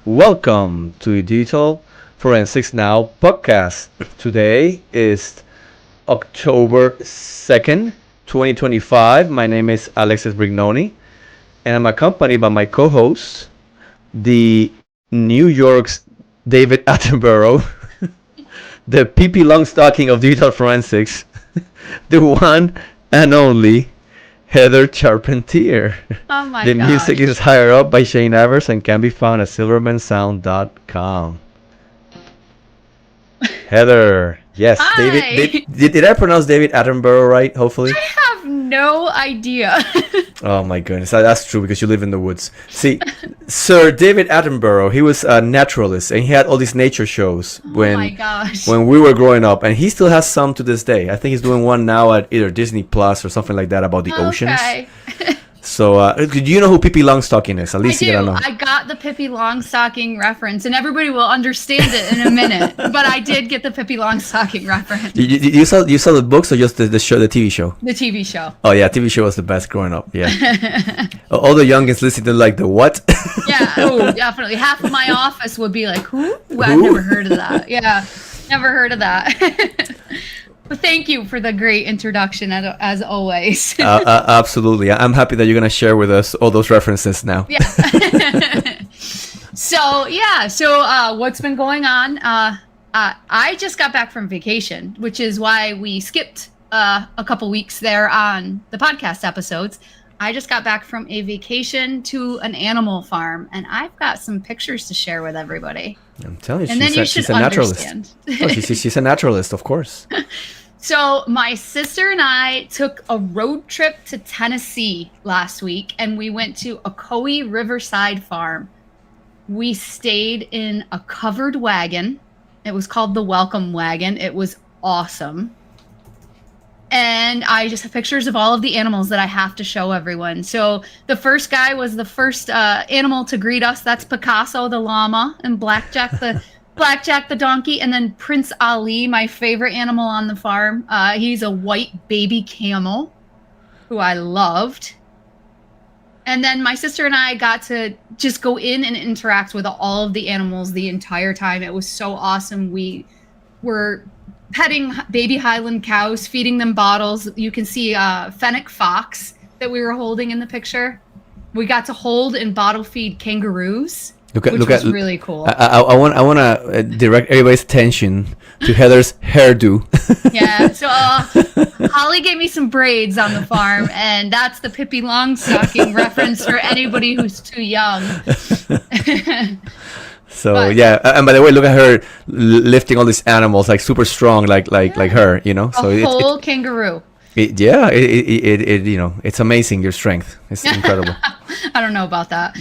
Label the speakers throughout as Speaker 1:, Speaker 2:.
Speaker 1: Welcome to Digital Forensics Now podcast. Today is October 2nd, 2025. My name is Alexis Brignoni, and I'm accompanied by my co-host, the New York's David Attenborough, the PP Longstocking of Digital Forensics, the one and only Heather Charpentier.
Speaker 2: Oh my
Speaker 1: The music
Speaker 2: gosh.
Speaker 1: is higher up by Shane Evers and can be found at silvermansound.com. Heather, yes, David.
Speaker 2: Hi.
Speaker 1: Did I pronounce David Attenborough right? Hopefully.
Speaker 2: I have no idea.
Speaker 1: Oh my goodness, that's true because you live in the woods. See, Sir David Attenborough, he was a naturalist and he had all these nature shows
Speaker 2: Oh
Speaker 1: when
Speaker 2: my gosh.
Speaker 1: when we were growing up, and he still has some to this day. I think he's doing one now at either Disney Plus or something like that about the oceans.
Speaker 2: Okay.
Speaker 1: So, do you know who Pippi Longstocking is? At
Speaker 2: I
Speaker 1: least you gotta
Speaker 2: do.
Speaker 1: know.
Speaker 2: I got the Pippi Longstocking reference, and everybody will understand it in a minute. But I did get the Pippi Longstocking reference.
Speaker 1: You saw the books or just the show, the TV show?
Speaker 2: The TV show.
Speaker 1: Oh yeah, TV show was the best growing up. Yeah. All the youngins listening to like the what?
Speaker 2: Yeah. Oh, definitely. Half of my office would be like, "Who? I've
Speaker 1: Who?
Speaker 2: never heard of that." Yeah, never heard of that. But thank you for the great introduction, as always.
Speaker 1: Absolutely. I'm happy that you're gonna share with us all those references now.
Speaker 2: Yeah. So what's been going on? I just got back from vacation, which is why we skipped a couple weeks there on the podcast episodes. I just got back from a vacation to an animal farm, and I've got some pictures to share with everybody.
Speaker 1: I'm telling you,
Speaker 2: And then you
Speaker 1: she's
Speaker 2: should
Speaker 1: a naturalist.
Speaker 2: understand.
Speaker 1: Oh, she's a naturalist, of course.
Speaker 2: So my sister and I took a road trip to Tennessee last week, and we went to Ocoee Riverside Farm. We stayed in a covered wagon. It was called the Welcome Wagon. It was awesome. And I just have pictures of all of the animals that I have to show everyone. So the first guy was the first animal to greet us. That's Picasso the llama, and Blackjack the donkey, and then Prince Ali, my favorite animal on the farm. He's a white baby camel who I loved. And then my sister and I got to just go in and interact with all of the animals the entire time. It was so awesome. We were petting baby Highland cows, feeding them bottles. You can see fennec fox that we were holding in the picture. We got to hold and bottle feed kangaroos. Which was really cool.
Speaker 1: I want to direct everybody's attention to Heather's hairdo.
Speaker 2: Yeah, so Holly gave me some braids on the farm, and that's the Pippi Longstocking reference for anybody who's too young.
Speaker 1: So
Speaker 2: But-
Speaker 1: yeah, and by the way, look at her lifting all these animals like super strong, like her, you know. So
Speaker 2: A whole kangaroo.
Speaker 1: it's amazing your strength. It's incredible.
Speaker 2: I don't know about that.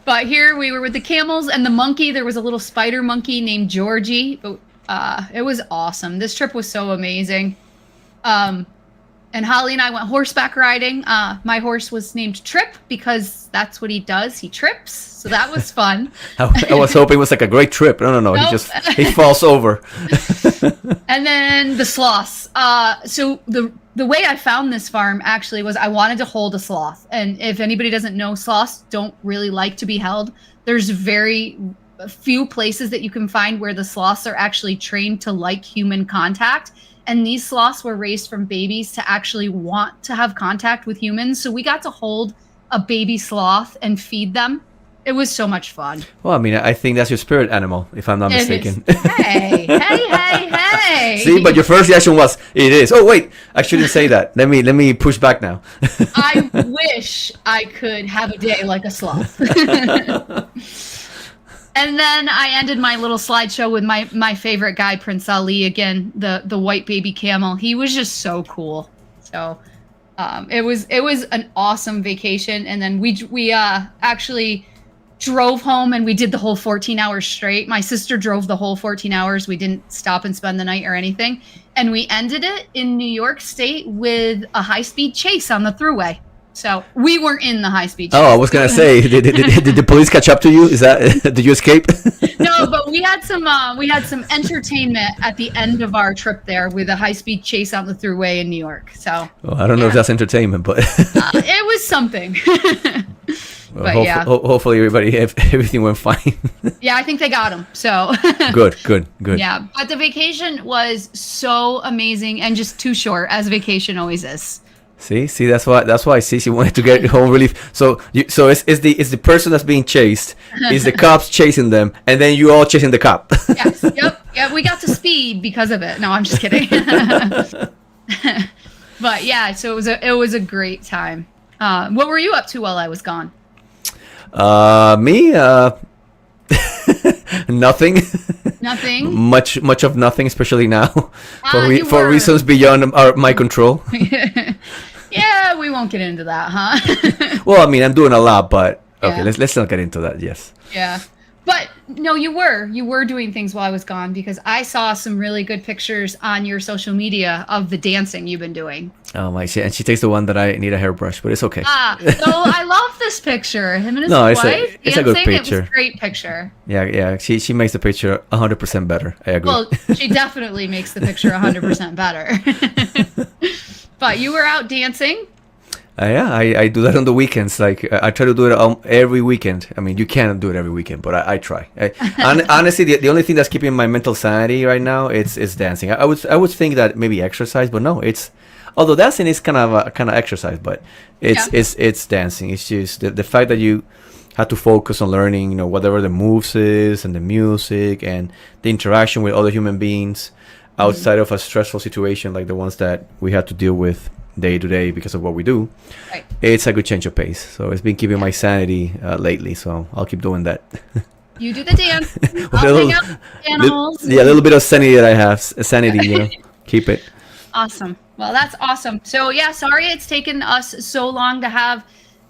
Speaker 2: But here we were with the camels and the monkey. There was a little spider monkey named Georgie. But it was awesome. This trip was so amazing. And Holly and I went horseback riding. My horse was named Trip because that's what he does. He trips. So that was fun.
Speaker 1: I was hoping it was like a great trip. No.
Speaker 2: Nope.
Speaker 1: He falls over.
Speaker 2: And then the sloths. So the way I found this farm actually was I wanted to hold a sloth. And if anybody doesn't know, sloths don't really like to be held. There's very few places that you can find where the sloths are actually trained to like human contact. And these sloths were raised from babies to actually want to have contact with humans. So we got to hold a baby sloth and feed them. It was so much fun.
Speaker 1: Well, I mean, I think that's your spirit animal, if I'm not
Speaker 2: It is-
Speaker 1: mistaken.
Speaker 2: Hey.
Speaker 1: See, but your first reaction was, it is. Oh, wait, I shouldn't say that. Let me push back now.
Speaker 2: I wish I could have a day like a sloth. And then I ended my little slideshow with my favorite guy, Prince Ali, again, the white baby camel. He was just so cool. So it was an awesome vacation. And then we actually drove home and we did the whole 14 hours straight. My sister drove the whole 14 hours. We didn't stop and spend the night or anything. And we ended it in New York State with a high-speed chase on the thruway. So we weren't in the high-speed chase.
Speaker 1: Oh, I was gonna say, did the police catch up to you? Is that did you escape?
Speaker 2: No, but we had some entertainment at the end of our trip there with a high-speed chase on the thruway in New York. So
Speaker 1: Well, I don't know if that's entertainment, but
Speaker 2: it was something. But yeah.
Speaker 1: Hopefully everything went fine.
Speaker 2: Yeah, I think they got him. So
Speaker 1: Good.
Speaker 2: Yeah, but the vacation was so amazing and just too short, as vacation always is.
Speaker 1: See, that's why Cece wanted to get home relief. So it's the person that's being chased, is the cops chasing them, and then you all chasing the cop.
Speaker 2: Yes, yep, yeah. We got to speed because of it. No, I'm just kidding. But yeah, so it was a great time. What were you up to while I was gone?
Speaker 1: Me, nothing.
Speaker 2: Nothing.
Speaker 1: Much of nothing, especially now, for
Speaker 2: were.
Speaker 1: reasons beyond my control.
Speaker 2: Yeah, we won't get into that, huh?
Speaker 1: Well, I mean, I'm doing a lot, but okay,
Speaker 2: Yeah.
Speaker 1: let's not get into that. Yes.
Speaker 2: Yeah. But no, you were doing things while I was gone, because I saw some really good pictures on your social media of the dancing you've been doing.
Speaker 1: Oh my! And she takes the one that I need a hairbrush, but it's okay.
Speaker 2: So I love this picture. Him and his
Speaker 1: No,
Speaker 2: wife
Speaker 1: it's a good
Speaker 2: dancing.
Speaker 1: picture.
Speaker 2: It was a great picture.
Speaker 1: Yeah. She makes the picture 100% better. I agree.
Speaker 2: Well, she definitely makes the picture 100% better. But you were out dancing.
Speaker 1: Yeah, I do that on the weekends. Like I try to do it every weekend. I mean, you can't do it every weekend, but I try. Honestly, the only thing that's keeping my mental sanity right now is dancing. I would think that maybe exercise, but no, it's, although dancing is kind of exercise, but it's dancing. It's just the fact that you have to focus on learning, whatever the moves is and the music and the interaction with other human beings outside of a stressful situation like the ones that we have to deal with day to day because of what we do.
Speaker 2: Right.
Speaker 1: It's a good change of pace. So it's been keeping my sanity lately. So I'll keep doing that.
Speaker 2: You do the dance. I'll hang out with the animals.
Speaker 1: A little bit of sanity that I have. Sanity, keep it.
Speaker 2: Awesome. Well, that's awesome. So yeah, sorry it's taken us so long to have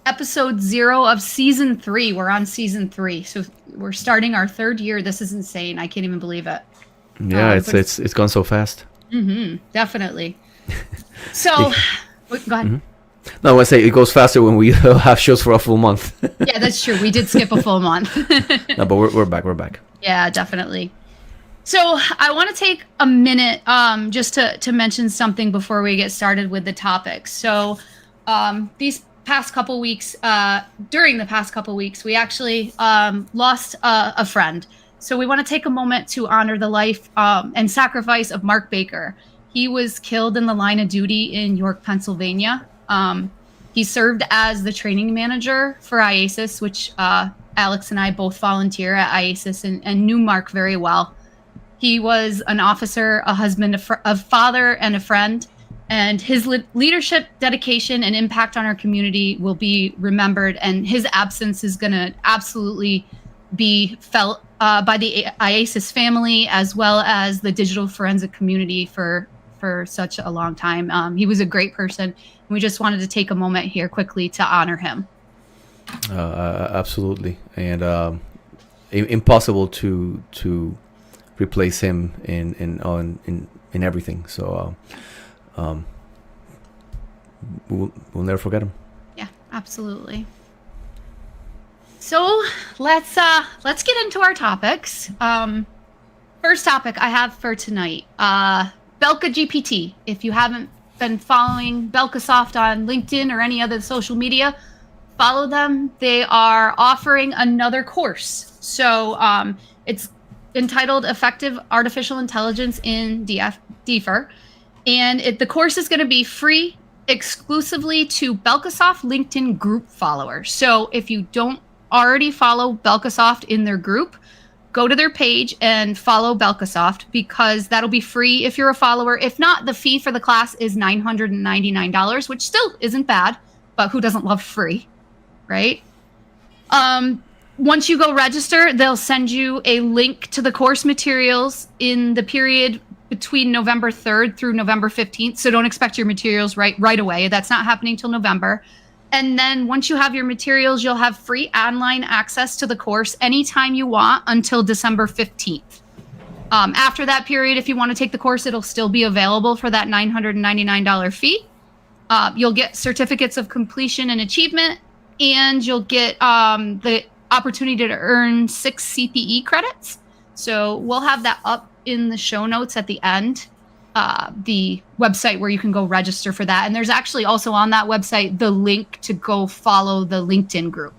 Speaker 2: episode 0 of season 3. We're on season 3. So we're starting our 3rd year. This is insane. I can't even believe it.
Speaker 1: Yeah, it's gone so fast.
Speaker 2: Definitely. So, go ahead.
Speaker 1: Mm-hmm. No, I want to say it goes faster when we have shows for a full month.
Speaker 2: Yeah, that's true. We did skip a full month.
Speaker 1: No, but we're back. We're back.
Speaker 2: Yeah, definitely. So I want to take a minute just to mention something before we get started with the topics. So these past couple weeks, during the past couple weeks, we actually lost a friend. So we want to take a moment to honor the life and sacrifice of Mark Baker. He was killed in the line of duty in York, Pennsylvania. He served as the training manager for IASIS, which Alex and I both volunteer at IASIS and knew Mark very well. He was an officer, a husband, a father, and a friend. And his leadership, dedication, and impact on our community will be remembered. And his absence is going to absolutely be felt by the IASIS family, as well as the digital forensic community for such a long time. He was a great person. And we just wanted to take a moment here quickly to honor him.
Speaker 1: Absolutely. And impossible to replace him in everything. So we'll never forget him.
Speaker 2: Yeah, absolutely. So let's get into our topics. First topic I have for tonight, Belka GPT. If you haven't been following Belkasoft on LinkedIn or any other social media, follow them. They are offering another course. So it's entitled Effective Artificial Intelligence in DFIR. And the course is going to be free exclusively to Belkasoft LinkedIn group followers. So if you don't already follow Belkasoft in their group, go to their page and follow Belkasoft, because that'll be free if you're a follower. If not, the fee for the class is $999, which still isn't bad, but who doesn't love free, right? Once you go register, they'll send you a link to the course materials in the period between November 3rd through November 15th. So don't expect your materials right away. That's not happening till November. And then once you have your materials, you'll have free online access to the course anytime you want until December 15th. After that period, if you want to take the course, it'll still be available for that $999 fee. You'll get certificates of completion and achievement, and you'll get the opportunity to earn 6 CPE credits. So we'll have that up in the show notes at the end, the website where you can go register for that. And there's actually also on that website the link to go follow the LinkedIn group.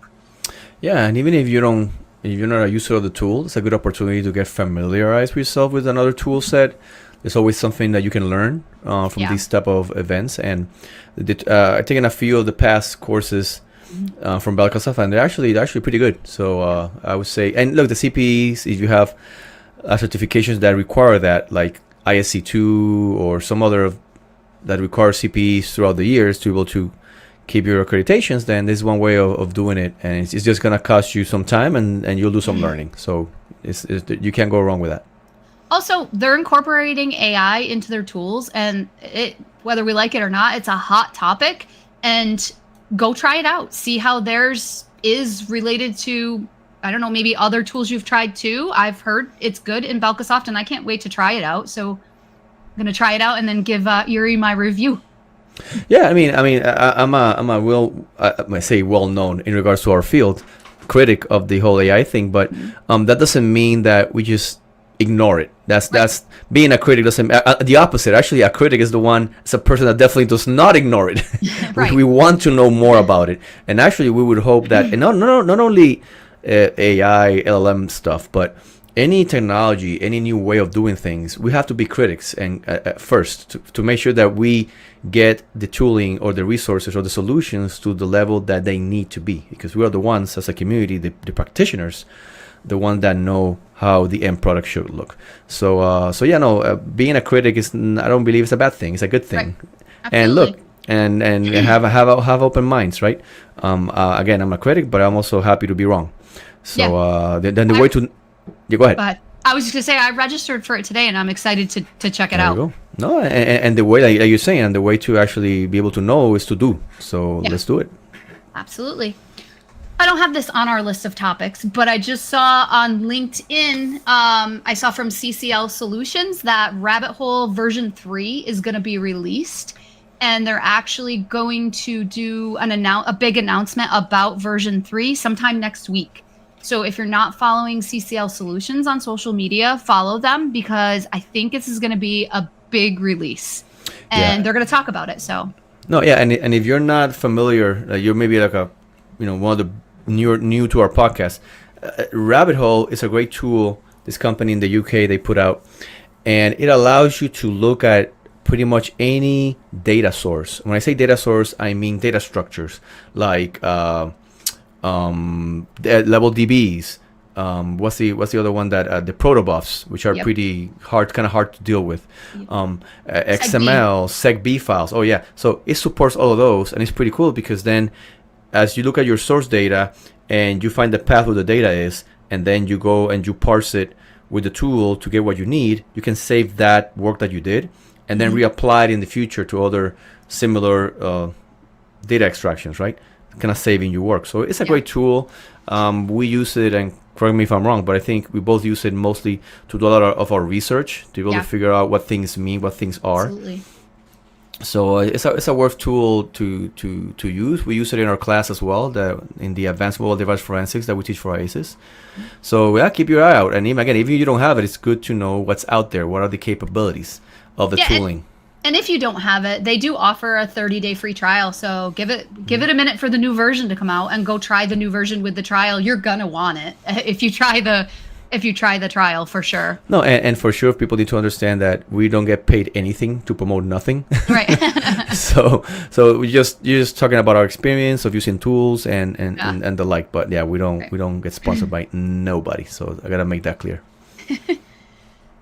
Speaker 1: Yeah, and even if you're not a user of the tool, it's a good opportunity to get familiarized with yourself with another tool set. There's always something that you can learn from
Speaker 2: Yeah.
Speaker 1: these type of events. And I've taken a few of the past courses from Belkasoft, and they're actually pretty good. So I would say, and look, the CPEs, if you have certifications that require that, like ISC2 or some other that require CPEs throughout the years to be able to keep your accreditations, then this is one way of doing it, and it's just going to cost you some time, and you'll do some learning. So you can't go wrong with that.
Speaker 2: Also, they're incorporating AI into their tools, and whether we like it or not, it's a hot topic. And go try it out. See how theirs is related to, I don't know, maybe other tools you've tried too. I've heard it's good in Belkasoft, and I can't wait to try it out. So I'm gonna try it out and then give Yuri my review.
Speaker 1: Yeah, I'm I say well known in regards to our field, critic of the whole AI thing, but that doesn't mean that we just ignore it. That's being a critic doesn't. The opposite, actually, a critic is the one. It's a person that definitely does not ignore it.
Speaker 2: Right.
Speaker 1: We want to know more about it, and actually, we would hope that and not only AI, LLM stuff, but any technology, any new way of doing things, we have to be critics and first to make sure that we get the tooling or the resources or the solutions to the level that they need to be, because we are the ones as a community, the practitioners, the ones that know how the end product should look. So being a critic is, I don't believe it's a bad thing. It's a good thing.
Speaker 2: Right.
Speaker 1: And look, and have open minds, right? Again, I'm a critic, but I'm also happy to be wrong. So then the way to go ahead.
Speaker 2: But I was just gonna say I registered for it today, and I'm excited to check it out.
Speaker 1: There you go. No, and the way like you're saying, and the way to actually be able to know is to do. So let's do it.
Speaker 2: Absolutely. I don't have this on our list of topics, but I just saw on LinkedIn, I saw from CCL Solutions that Rabbit Hole version 3 is going to be released, and they're actually going to do a big announcement about version 3 sometime next week. So if you're not following CCL Solutions on social media, follow them, because I think this is going to be a big release, and they're going to talk about it. So
Speaker 1: no, yeah, and if you're not familiar, you're maybe like one of the new to our podcast. Rabbit Hole is a great tool. This company in the UK they put out, and it allows you to look at pretty much any data source. When I say data source, I mean data structures like level DBs. What's the other one that the protobufs, which are pretty hard to deal with. XML, SecB files. Oh yeah, so it supports all of those, and it's pretty cool because then, as you look at your source data and you find the path where the data is, and then you go and you parse it with the tool to get what you need, you can save that work that you did and then reapply it in the future to other similar data extractions, right? Kind of saving your work. So it's a great tool. We use it, and correct me if I'm wrong, but I think we both use it mostly to do a lot of our research, to be able to figure out what things mean, what things are.
Speaker 2: Absolutely.
Speaker 1: So it's a worth tool to use. We use it in our class as well, in the advanced mobile device forensics that we teach for IASIS. So keep your eye out. And even if you don't have it, it's good to know what's out there. What are the capabilities of the tooling?
Speaker 2: And if you don't have it, they do offer a 30-day free trial. So give it a minute for the new version to come out, and go try the new version with the trial. You're gonna want it if you try the trial, for sure.
Speaker 1: No, and for sure, people need to understand that we don't get paid anything to promote nothing.
Speaker 2: Right.
Speaker 1: so you're just talking about our experience of using tools and the like. But yeah, we don't get sponsored by nobody. So I gotta make that clear.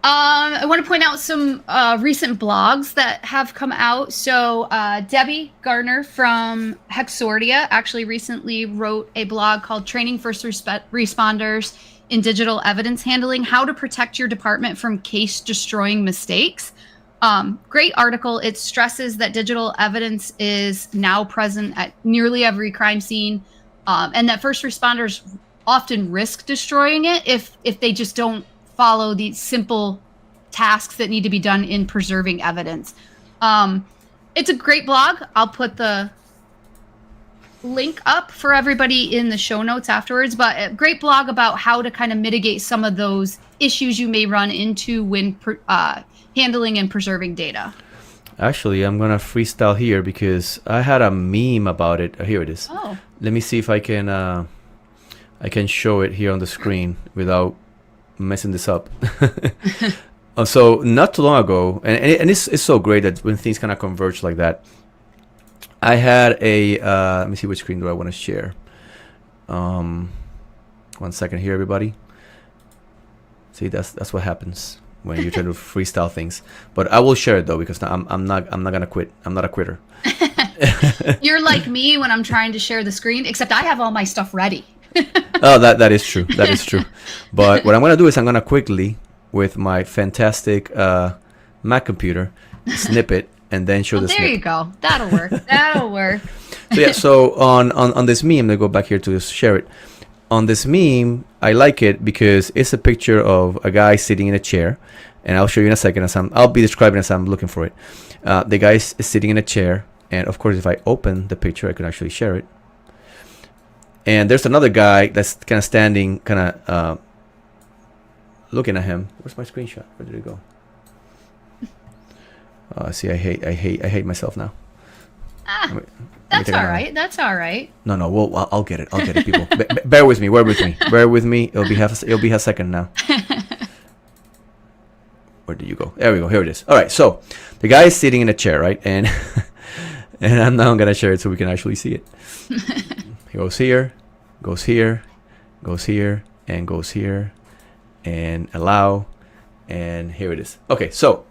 Speaker 2: I want to point out some recent blogs that have come out. So Debbie Gardner from Hexordia actually recently wrote a blog called Training First Responders in Digital Evidence Handling, How to Protect Your Department from Case-Destroying Mistakes. Great article. It stresses that digital evidence is now present at nearly every crime scene, and that first responders often risk destroying it if they just don't follow the simple tasks that need to be done in preserving evidence. It's a great blog. I'll put the link up for everybody in the show notes afterwards, but a great blog about how to kind of mitigate some of those issues you may run into when handling and preserving data.
Speaker 1: Actually, I'm gonna freestyle here because I had a meme about it. Here it is.
Speaker 2: Oh.
Speaker 1: Let me see if I can I can show it here on the screen without messing this up. So not too long ago, and it's so great that when things kind of converge like that. I had a let me see, which screen do I want to share. 1 second here, everybody. See, that's what happens when you try to freestyle things. But I will share it though, because I'm not gonna quit. I'm not a quitter.
Speaker 2: You're like me when I'm trying to share the screen, except I have all my stuff ready.
Speaker 1: Oh, that is true. That is true. But what I'm gonna do is I'm gonna quickly, with my fantastic Mac computer, snip it and then show the snip.
Speaker 2: There you go. That'll work. That'll work.
Speaker 1: So yeah, so on this meme, let me go back here to share it. On this meme, I like it because it's a picture of a guy sitting in a chair, and I'll show you in a second I'll be describing as I'm looking for it. The guy is sitting in a chair, and of course, if I open the picture, I can actually share it. And there's another guy that's kind of standing, kind of looking at him. Where's my screenshot? Where did it go? See, I hate myself now.
Speaker 2: That's all right. That's all right.
Speaker 1: No, well, I'll get it. People. Bear with me. Bear with me. It'll be a second now. Where did you go? There we go. Here it is. All right. So the guy is sitting in a chair, right? And I'm now gonna share it so we can actually see it. He goes here, goes here, goes here, and goes here, and allow, and here it is. Okay, so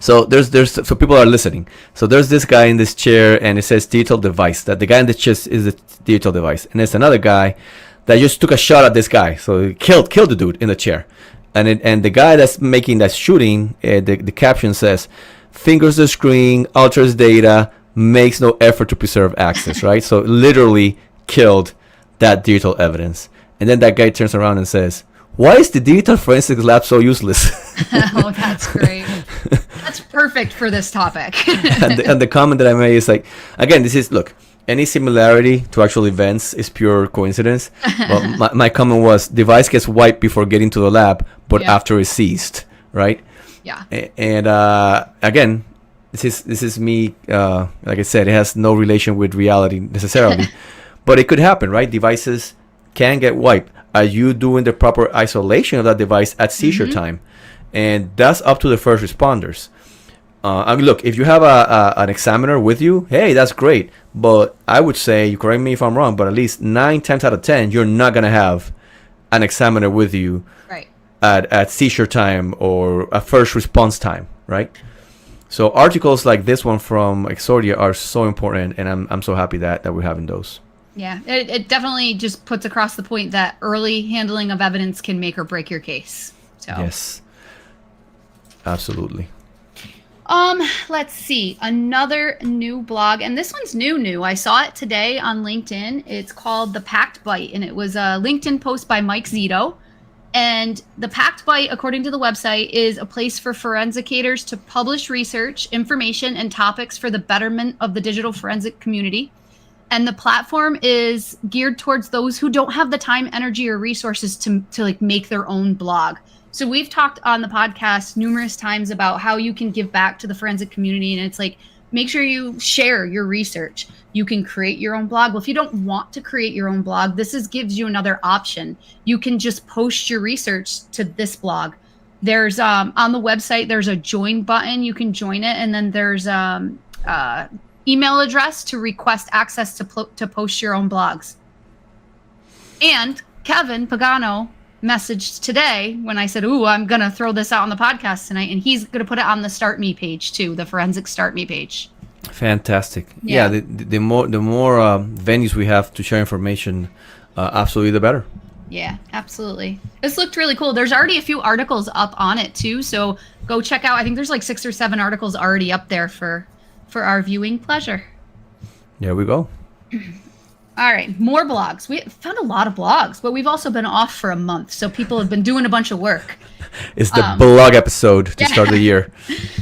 Speaker 1: so people are listening. So there's this guy in this chair, and it says digital device. That the guy in the chair is the digital device, and there's another guy that just took a shot at this guy. So he killed the dude in the chair, and the guy that's making that shooting, the caption says, "Fingers the screen, alters data, makes no effort to preserve access," right? So literally killed that digital evidence. And then that guy turns around and says, "Why is the digital forensics lab so useless?"
Speaker 2: Oh, that's great. That's perfect for this topic.
Speaker 1: and the comment that I made is like, again, this is, look, any similarity to actual events is pure coincidence. Well, my comment was, device gets wiped before getting to the lab, but after it's seized, right?
Speaker 2: Yeah.
Speaker 1: And again, this is me. Like I said, it has no relation with reality necessarily, but it could happen, right? Devices can get wiped. Are you doing the proper isolation of that device at seizure time? And that's up to the first responders. I mean, look, if you have an examiner with you, hey, that's great. But I would say, you correct me if I'm wrong, but at least 9 times out of 10, you're not gonna have an examiner with you, right, at seizure time or a first response time, right? So articles like this one from Exordia are so important, and I'm so happy that we're having those.
Speaker 2: Yeah, it definitely just puts across the point that early handling of evidence can make or break your case. So
Speaker 1: yes, absolutely.
Speaker 2: Let's see, another new blog, and this one's new. I saw it today on LinkedIn. It's called The Packed Bite, and it was a LinkedIn post by Mike Zito. And the Packed Bite, according to the website, is a place for forensicators to publish research, information, and topics for the betterment of the digital forensic community. And the platform is geared towards those who don't have the time, energy, or resources to like make their own blog. So we've talked on the podcast numerous times about how you can give back to the forensic community, and it's like, make sure you share your research. You can create your own blog. Well, if you don't want to create your own blog, gives you another option. You can just post your research to this blog. There's on the website, there's a join button. You can join it, and then there's email address to request access to post your own blogs. And Kevin Pagano messaged today when I said, "Ooh, I'm gonna throw this out on the podcast tonight," and he's gonna put it on the Start Me page too, the Forensic Start Me page.
Speaker 1: Fantastic. Yeah, the more venues we have to share information, absolutely the better.
Speaker 2: Yeah, absolutely. This looked really cool. There's already a few articles up on it too, so go check out. I think there's like 6 or 7 articles already up there for our viewing pleasure.
Speaker 1: There we go.
Speaker 2: All right, more blogs. We found a lot of blogs, but we've also been off for a month, so people have been doing a bunch of work.
Speaker 1: It's the blog episode to start the year.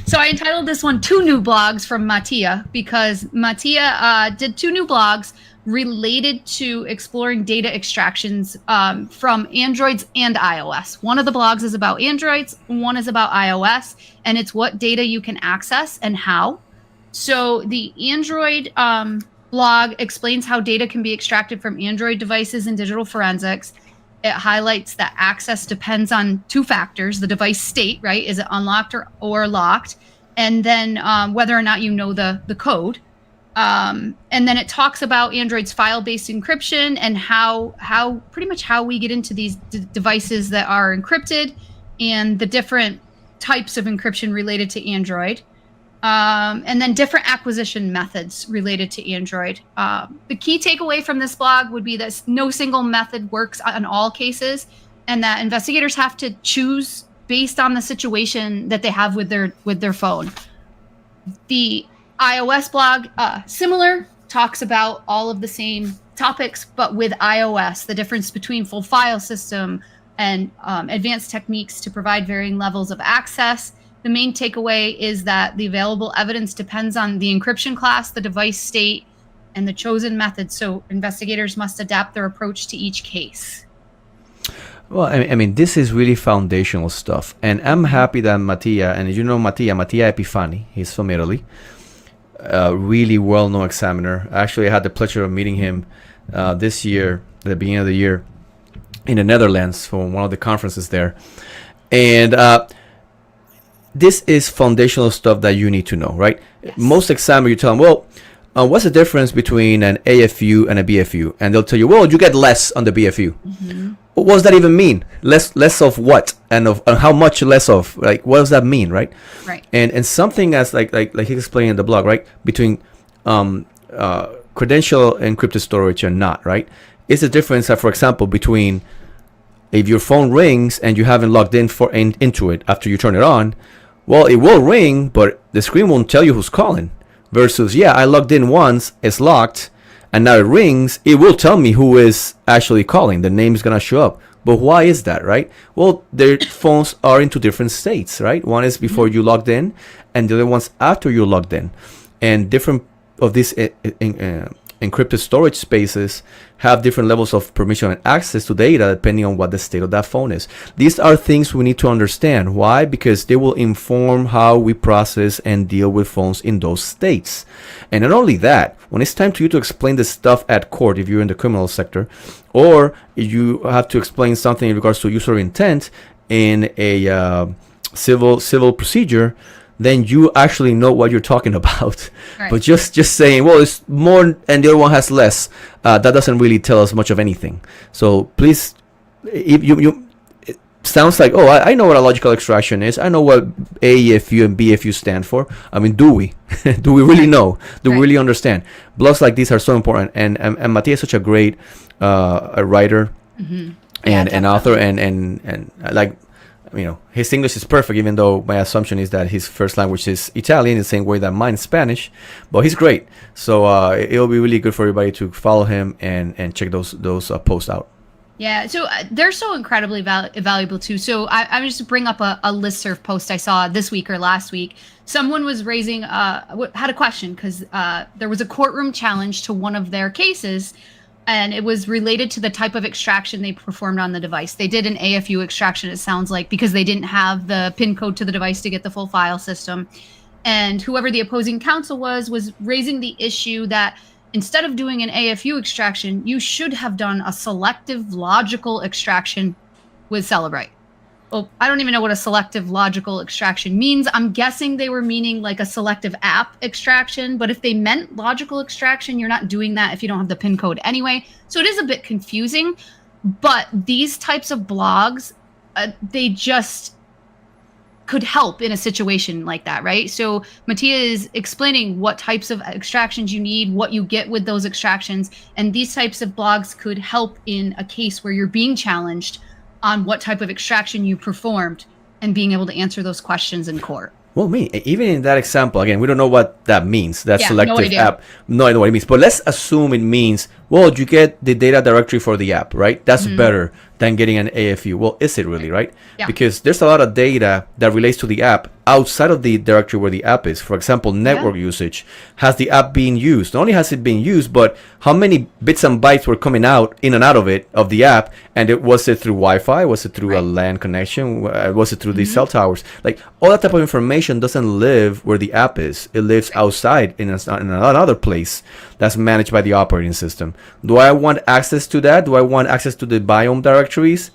Speaker 2: So I entitled this one 2 New Blogs from Mattia, because Mattia did 2 new blogs related to exploring data extractions from Androids and iOS. One of the blogs is about Androids, one is about iOS, and it's what data you can access and how. So the Android blog explains how data can be extracted from Android devices in digital forensics. It highlights that access depends on two factors: the device state, right? Is it unlocked or locked? And then whether or not you know the code. And then it talks about Android's file-based encryption and how pretty much how we get into these devices that are encrypted and the different types of encryption related to Android. And then different acquisition methods related to Android. The key takeaway from this blog would be that no single method works on all cases, and that investigators have to choose based on the situation that they have with their phone. The iOS blog, similar, talks about all of the same topics, but with iOS, the difference between full file system and advanced techniques to provide varying levels of access. The main takeaway is that the available evidence depends on the encryption class, the device state, and the chosen method. So investigators must adapt their approach to each case.
Speaker 1: Well, I mean, this is really foundational stuff. And I'm happy that Mattia, and you know Mattia Epifani, he's from Italy, a really well-known examiner. Actually, I had the pleasure of meeting him this year, at the beginning of the year, in the Netherlands for one of the conferences there. And this is foundational stuff that you need to know, right? Yes. Most examiners, you tell them, well, what's the difference between an AFU and a BFU? And they'll tell you, well, you get less on the BFU. Mm-hmm. What does that even mean? Less of what? And how much less of? Like, what does that mean, right?
Speaker 2: Right.
Speaker 1: And something as like he explained in the blog, right? Between credential encrypted storage and not, right? Is the difference, for example, between if your phone rings and you haven't logged into it after you turn it on, well, it will ring, but the screen won't tell you who's calling. Versus, yeah, I logged in once, it's locked, and now it rings, it will tell me who is actually calling. The name is going to show up. But why is that, right? Well, their phones are into different states, right? One is before you logged in, and the other one's after you logged in. And different of these encrypted storage spaces have different levels of permission and access to data depending on what the state of that phone is. These are things we need to understand. Why? Because they will inform how we process and deal with phones in those states. And not only that, when it's time to you to explain this stuff at court, if you're in the criminal sector, or you have to explain something in regards to user intent in a civil procedure, then you actually know what you're talking about. Right. But just saying, well, it's more and the other one has less, that doesn't really tell us much of anything. So please, if it sounds like, oh, I know what a logical extraction is. I know what AEFU and BFU stand for. I mean, do we? Do we really know? Do we really understand? Blogs like these are so important. And Mattia is such a great a writer and an author and like, you know, his English is perfect, even though my assumption is that his first language is Italian, the same way that mine is Spanish. But he's great, so it'll be really good for everybody to follow him and check those posts out.
Speaker 2: Yeah, so they're so incredibly valuable too. So I'm just to bring up a listserv post I saw this week or last week. Someone was raising had a question because there was a courtroom challenge to one of their cases. And it was related to the type of extraction they performed on the device. They did an AFU extraction, it sounds like, because they didn't have the PIN code to the device to get the full file system. And whoever the opposing counsel was raising the issue that instead of doing an AFU extraction, you should have done a selective logical extraction with Cellebrite. Well, I don't even know what a selective logical extraction means. I'm guessing they were meaning like a selective app extraction, but if they meant logical extraction, you're not doing that if you don't have the PIN code anyway. So it is a bit confusing, but these types of blogs, they just could help in a situation like that, right? So Mattia is explaining what types of extractions you need, what you get with those extractions, and these types of blogs could help in a case where you're being challenged on what type of extraction you performed and being able to answer those questions in court.
Speaker 1: Well, even in that example, again, we don't know what that means. That selective app, no idea what it means. But let's assume it means, well, you get the data directory for the app, right? That's better than getting an AFU. Well, is it really, right? Yeah. Because there's a lot of data that relates to the app outside of the directory where the app is. For example, network usage. Has the app being used? Not only has it been used, but how many bits and bytes were coming out, in and out of it, of the app? And was it through Wi-Fi? Was it through a LAN connection? Was it through the cell towers? Like, all that type of information doesn't live where the app is. It lives outside in another place. that's managed by the operating system. Do I want access to that? Do I want access to the biome directories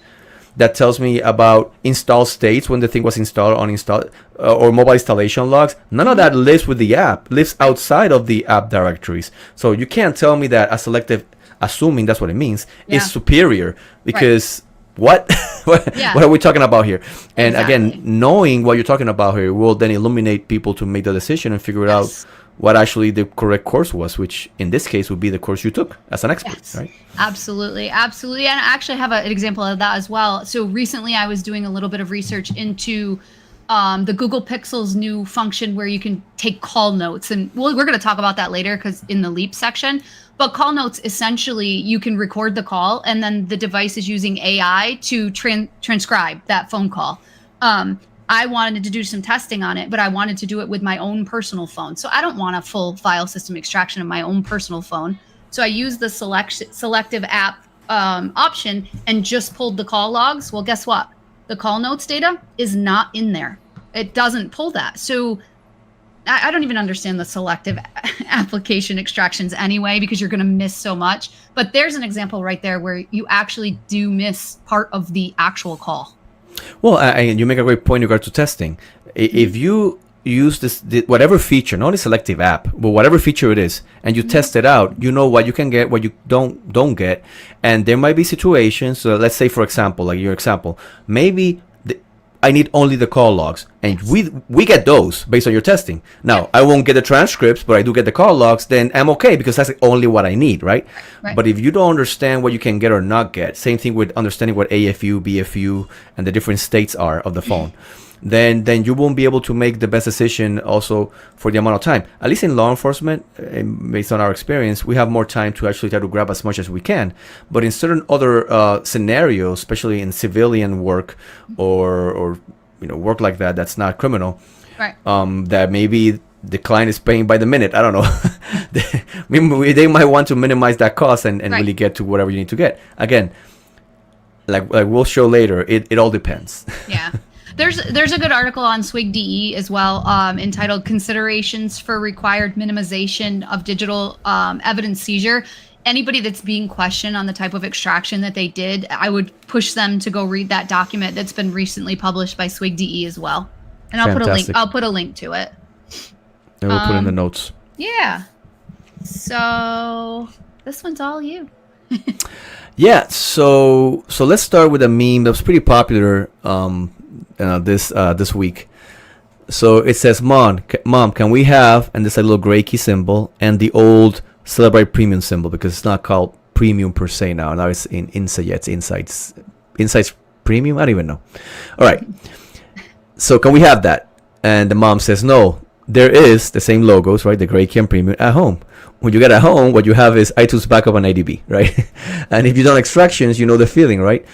Speaker 1: that tells me about install states when the thing was installed, uninstalled, or mobile installation logs? None of that lives with the app, lives outside of the app directories. So you can't tell me that a selective, assuming that's what it means, is superior, because what what are we talking about here? And again, knowing what you're talking about here will then illuminate people to make the decision and figure out what actually the correct course was, which in this case would be the course you took as an expert, right?
Speaker 2: Absolutely. And I actually have an example of that as well. So recently I was doing a little bit of research into the Google Pixel's new function where you can take call notes. And we're going to talk about that later because in the Leap section. But call notes, essentially, you can record the call and then the device is using AI to transcribe that phone call. I wanted to do some testing on it, but I wanted to do it with my own personal phone. So I don't want a full file system extraction of my own personal phone. So I used the selective app option and just pulled the call logs. Well, guess what? The call notes data is not in there. It doesn't pull that. So I don't even understand the selective application extractions anyway, because you're going to miss so much. But there's an example right there where you actually do miss part of the actual call.
Speaker 1: Well, and you make a great point in regard to testing. If you use whatever feature, not a selective app, but whatever feature it is, and you test it out, you know what you can get, what you don't get. And there might be situations, so let's say, for example, like your example, maybe I need only the call logs, and we get those based on your testing. Now, I won't get the transcripts, but I do get the call logs, then I'm okay, because that's only what I need, right? But if you don't understand what you can get or not get, same thing with understanding what AFU, BFU, and the different states are of the phone, then you won't be able to make the best decision also for the amount of time. At least in law enforcement, based on our experience, we have more time to actually try to grab as much as we can. But in certain other scenarios, especially in civilian work or work like that, that's not criminal, that maybe the client is paying by the minute. I don't know. They might want to minimize that cost and really get to whatever you need to get. Again, like we'll show later, it all depends.
Speaker 2: Yeah. There's a good article on SWIG.de as well, entitled "Considerations for Required Minimization of Digital Evidence Seizure." Anybody that's being questioned on the type of extraction that they did, I would push them to go read that document that's been recently published by SWIG.de as well. And I'll put a link to it.
Speaker 1: And we'll put in the notes. Yeah.
Speaker 2: So this one's all you.
Speaker 1: Yeah. So let's start with a meme that was pretty popular this week. So it says, Mom, can we have, and there's a little gray key symbol and the old Celebrite Premium symbol, because it's not called Premium per se now. Now it's in Insight, Insights Premium. I don't even know. All right. So can we have that? And the mom says, no, there is the same logos, right? The gray key and Premium at home. When you get at home, what you have is iTunes Backup and IDB, right? And if you've done extractions, you know the feeling, right?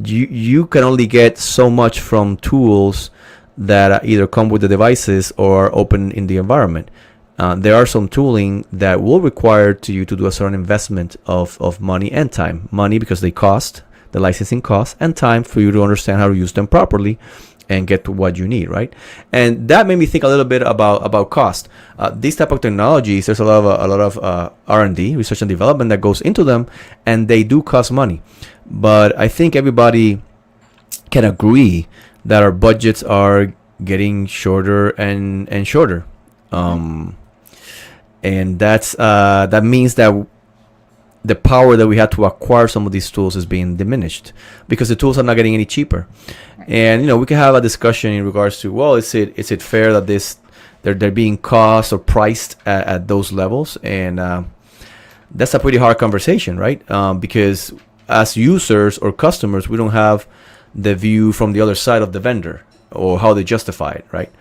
Speaker 1: You can only get so much from tools that either come with the devices or are open in the environment. There are some tooling that will require you to do a certain investment of money and time. Money because they cost, the licensing costs, and time for you to understand how to use them properly and get to what you need, right? And that made me think a little bit about cost. These type of technologies, there's a lot of R&D, research and development, that goes into them, and they do cost money. But I think everybody can agree that our budgets are getting shorter and shorter. And that means that the power that we had to acquire some of these tools is being diminished because the tools are not getting any cheaper. Right. And we can have a discussion in regards to, well, is it fair that they're being cost or priced at those levels? And that's a pretty hard conversation, right? Because as users or customers, we don't have the view from the other side of the vendor or how they justify it, right?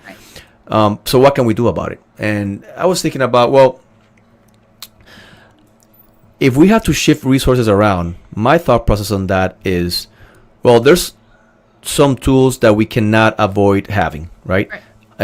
Speaker 1: So what can we do about it? And I was thinking about, well, if we have to shift resources around, my thought process on that is, well, there's some tools that we cannot avoid having, right?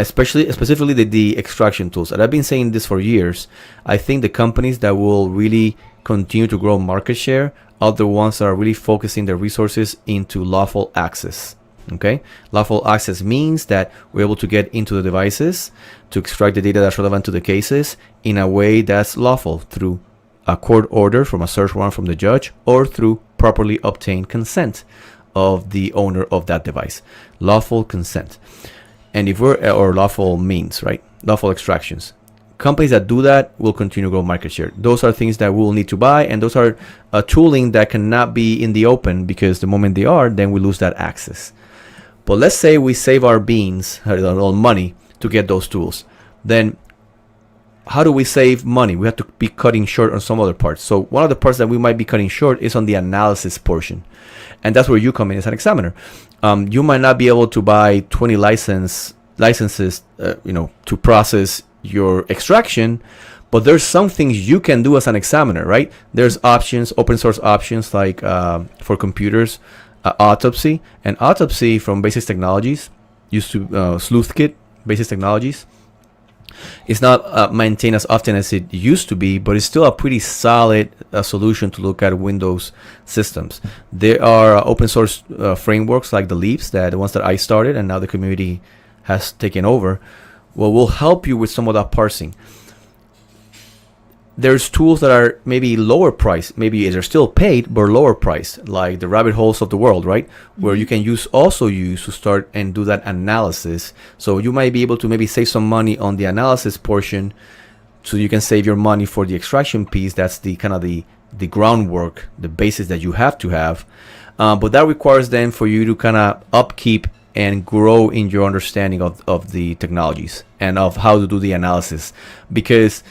Speaker 1: Specifically the extraction tools. And I've been saying this for years. I think the companies that will really continue to grow market share are the ones that are really focusing their resources into lawful access Okay, lawful access means that we're able to get into the devices to extract the data that's relevant to the cases in a way that's lawful through a court order from a search warrant from the judge or through properly obtained consent of the owner of that device. Lawful consent. And if we're, or lawful means, right? Lawful extractions. Companies that do that will continue to grow market share. Those are things that we'll need to buy, and those are tooling that cannot be in the open, because the moment they are, then we lose that access. But let's say we save our beans, our money, to get those tools. Then how do we save money? We have to be cutting short on some other parts. So one of the parts that we might be cutting short is on the analysis portion. And that's where you come in as an examiner. You might not be able to buy 20 licenses, to process your extraction, but there's some things you can do as an examiner, right? There's options, open source options, like for computers, Autopsy. And Autopsy from Basis Technologies used to SleuthKit, Basis Technologies. It's not maintained as often as it used to be, but it's still a pretty solid solution to look at Windows systems. There are open source frameworks like the Leaps, the ones that I started and now the community has taken over, will help you with some of that parsing. There's tools that are maybe lower priced, maybe they're still paid, but lower priced, like the rabbit holes of the world, right? Where you can use to start and do that analysis. So you might be able to maybe save some money on the analysis portion, so you can save your money for the extraction piece. That's the kind of the groundwork, the basis that you have to have. But that requires then for you to kind of upkeep and grow in your understanding of the technologies and of how to do the analysis, because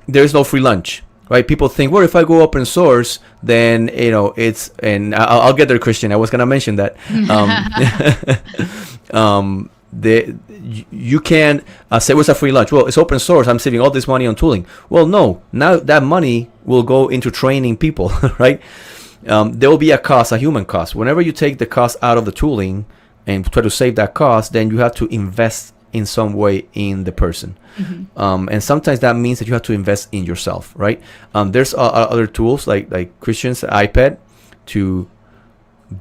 Speaker 1: there's no free lunch, right? People think, well, if I go open source, then it's, and I'll get there, Christian. I was gonna mention that. You can say, what's a free lunch? Well, it's open source. I'm saving all this money on tooling. Well, no. Now that money will go into training people, right? There will be a cost, a human cost. Whenever you take the cost out of the tooling and try to save that cost, then you have to invest in some way in the person. And sometimes that means that you have to invest in yourself, right? There's other tools like Christian's iPad to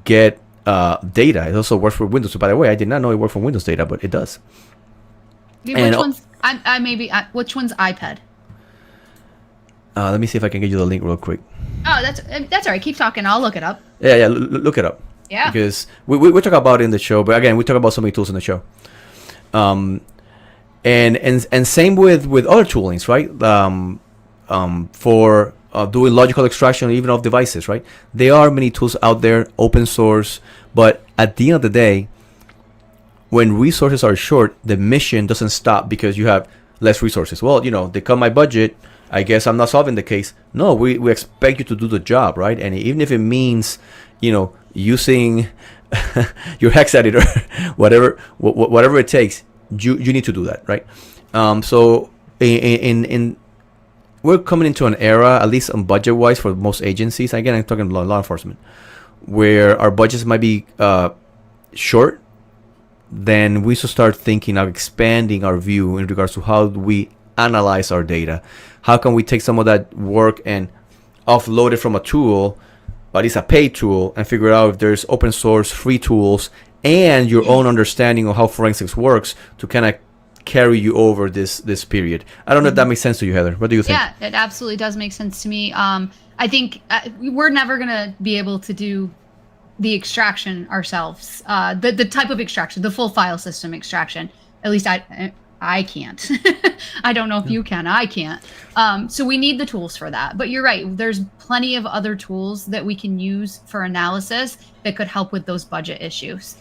Speaker 1: get data. It also works for Windows. So by the way, I did not know it worked for Windows data, but it does.
Speaker 2: Which one's iPad?
Speaker 1: Let me see if I can get you the link real quick.
Speaker 2: Oh, that's all right. Keep talking. I'll look it up.
Speaker 1: Yeah. Look it up.
Speaker 2: Yeah.
Speaker 1: Because we talk about it in the show, but again, we talk about so many tools in the show. And same with other toolings, right? For doing logical extraction even of devices, right? There are many tools out there, open source, but at the end of the day, when resources are short, the mission doesn't stop because you have less resources. Well, they cut my budget, I guess I'm not solving the case. No, we expect you to do the job, right? And even if it means, using your hex editor, whatever it takes, you need to do that, right? So in we're coming into an era, at least on budget wise for most agencies, again I'm talking about law enforcement, where our budgets might be short. Then we should start thinking of expanding our view in regards to how do we analyze our data. How can we take some of that work and offload it from a tool, but it's a paid tool, and figure out if there's open source free tools and your own understanding of how forensics works to kind of carry you over this period. I don't know if that makes sense to you, Heather. What do you think?
Speaker 2: Yeah, it absolutely does make sense to me. I think we're never going to be able to do the extraction ourselves, the type of extraction, the full file system extraction. At least I can't. I don't know if you can. I can't. So we need the tools for that. But you're right. There's plenty of other tools that we can use for analysis that could help with those budget issues.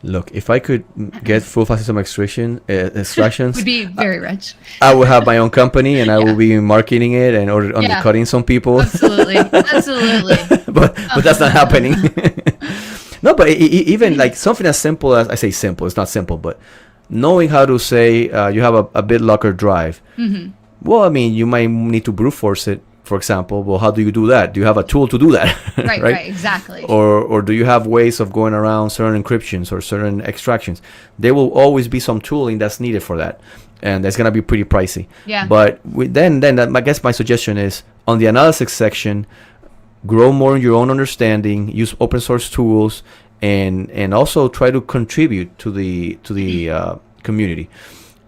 Speaker 1: Look, if I could get full file system extractions,
Speaker 2: would be very rich.
Speaker 1: I would have my own company and I will be marketing it and undercutting some people.
Speaker 2: Absolutely.
Speaker 1: but that's not happening. No, but even like something as simple as, I say simple, it's not simple, but knowing how to say you have a BitLocker drive. Mm-hmm. Well, I mean, you might need to brute force it, for example. Well, how do you do that? Do you have a tool to do that?
Speaker 2: Right, exactly.
Speaker 1: Or do you have ways of going around certain encryptions or certain extractions? There will always be some tooling that's needed for that, and that's gonna be pretty pricey. Yeah. But then I guess my suggestion is on the analysis section, grow more in your own understanding, use open source tools, and also try to contribute to the community.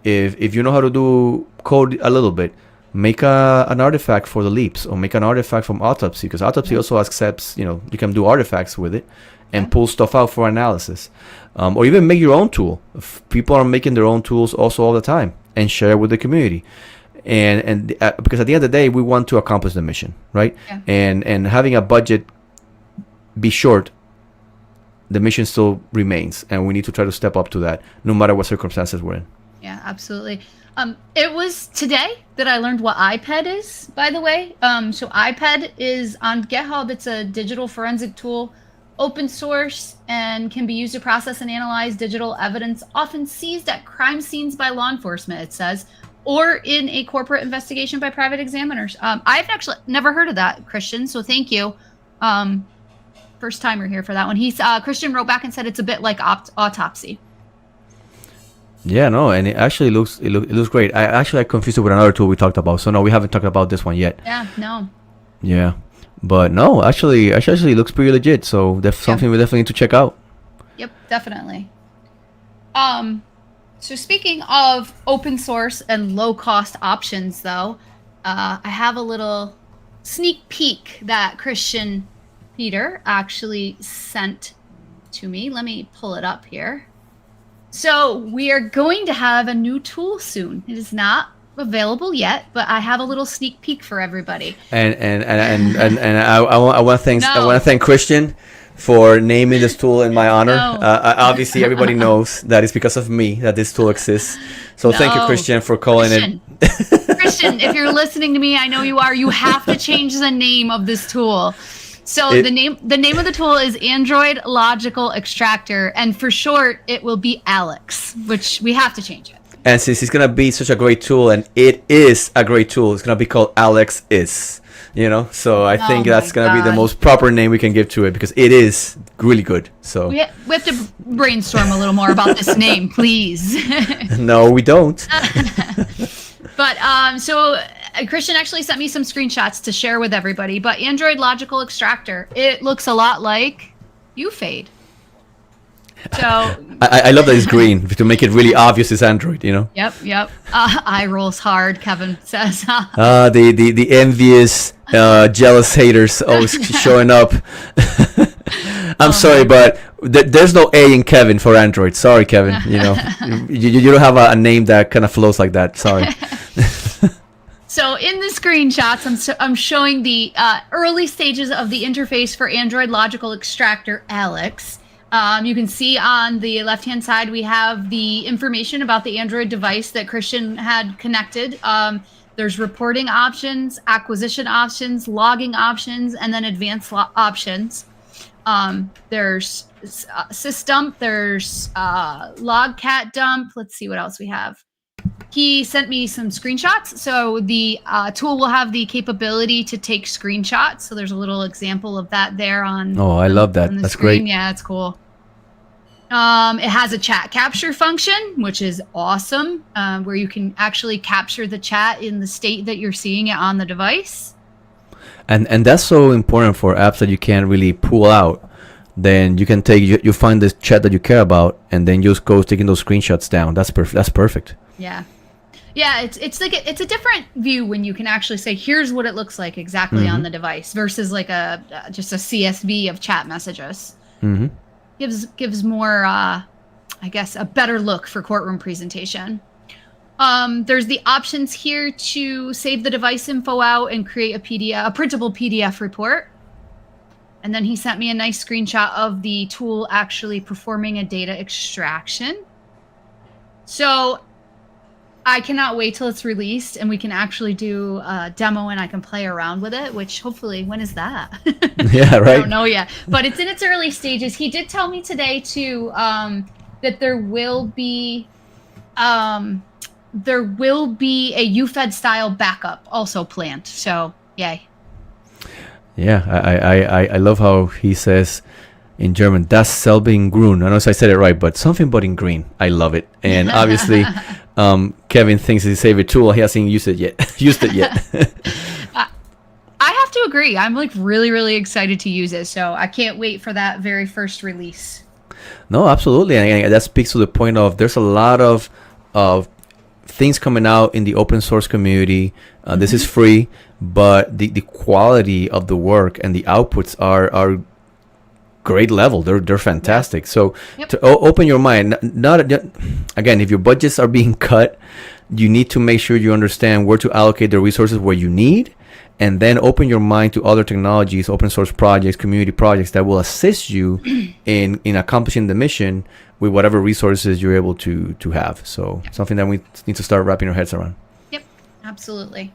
Speaker 1: If you know how to do code a little bit, make an artifact for the leaps, or make an artifact from Autopsy, because Autopsy also accepts, you can do artifacts with it and pull stuff out for analysis, or even make your own tool. People are making their own tools also all the time and share with the community. And because at the end of the day, we want to accomplish the mission, right?
Speaker 2: Yeah.
Speaker 1: And having a budget be short, the mission still remains, and we need to try to step up to that, no matter what circumstances we're in.
Speaker 2: Yeah, absolutely. It was today that I learned what iPad is, by the way. So iPad is on GitHub. It's a digital forensic tool, open source, and can be used to process and analyze digital evidence, often seized at crime scenes by law enforcement, it says, or in a corporate investigation by private examiners. I've actually never heard of that, Christian, so thank you. First timer here for that one. Christian wrote back and said it's a bit like Autopsy.
Speaker 1: Yeah, no, and it actually looks great. I confused it with another tool we talked about. So no, we haven't talked about this one yet.
Speaker 2: Yeah, no.
Speaker 1: Yeah, but no, actually looks pretty legit. So that's something we definitely need to check out.
Speaker 2: Yep, definitely. So speaking of open source and low cost options, though, I have a little sneak peek that Christian Peter actually sent to me. Let me pull it up here. So we are going to have a new tool soon. It is not available yet, but I have a little sneak peek for everybody.
Speaker 1: And I want to thank Christian for naming this tool in my honor.
Speaker 2: No.
Speaker 1: Obviously, everybody knows that it's because of me that this tool exists. So thank you, Christian, for calling it.
Speaker 2: Christian, if you're listening to me, I know you are. You have to change the name of this tool. So the name of the tool is Android Logical Extractor, and for short, it will be Alex, which we have to change it.
Speaker 1: And since it's gonna be such a great tool, and it is a great tool, it's gonna be called Alex Is. So I think that's gonna be the most proper name we can give to it, because it is really good. So
Speaker 2: we have to brainstorm a little more about this name, please.
Speaker 1: No, we don't.
Speaker 2: But so Christian actually sent me some screenshots to share with everybody. But Android Logical Extractor, it looks a lot like UFade. So
Speaker 1: I love that it's green to make it really obvious it's Android.
Speaker 2: Yep. Eye rolls hard, Kevin says.
Speaker 1: The envious, jealous haters always showing up. I'm sorry, but there's no A in Kevin for Android. Sorry, Kevin. You don't have a name that kind of flows like that. Sorry.
Speaker 2: So in the screenshots, I'm showing the early stages of the interface for Android Logical Extractor Alex. You can see on the left-hand side, we have the information about the Android device that Christian had connected. There's reporting options, acquisition options, logging options, and then advanced options. There's sysdump, there's logcat dump. Let's see what else we have. He sent me some screenshots. So the tool will have the capability to take screenshots. So there's a little example of that there on.
Speaker 1: Oh, I love that. That's
Speaker 2: screen.
Speaker 1: great.
Speaker 2: Yeah, it's cool. It has a chat capture function, which is awesome, where you can actually capture the chat in the state that you're seeing it on the device.
Speaker 1: And that's so important for apps that you can't really pull out. Then you can you find the chat that you care about, and then you just go taking those screenshots down. That's perfect.
Speaker 2: Yeah. Yeah, it's like it's a different view when you can actually say, here's what it looks like exactly on the device versus like just a CSV of chat messages.
Speaker 1: Mm-hmm.
Speaker 2: Gives more, I guess, a better look for courtroom presentation. There's the options here to save the device info out and create a printable PDF report. And then he sent me a nice screenshot of the tool actually performing a data extraction. So I cannot wait till it's released and we can actually do a demo and I can play around with it, which hopefully, when is that?
Speaker 1: Yeah, right.
Speaker 2: I don't know yet, but it's in its early stages. He did tell me today too, that there will be a UFED style backup also planned. So yay.
Speaker 1: Yeah, I love how he says in German, das selbe in grün. I know if I said it right, but something but in green. I love it. And obviously, Kevin thinks it's his favorite tool. He hasn't used it yet.
Speaker 2: I have have to agree. I'm like really, really excited to use it. So I can't wait for that very first release.
Speaker 1: No, absolutely, and that speaks to the point of there's a lot of things coming out in the open source community. This is free, but the quality of the work and the outputs are great level. They're fantastic. So to open your mind, not again, if your budgets are being cut, you need to make sure you understand where to allocate the resources where you need, and then open your mind to other technologies, open source projects, community projects that will assist you in accomplishing the mission with whatever resources you're able to have. So something that we need to start wrapping our heads around.
Speaker 2: Yep, absolutely.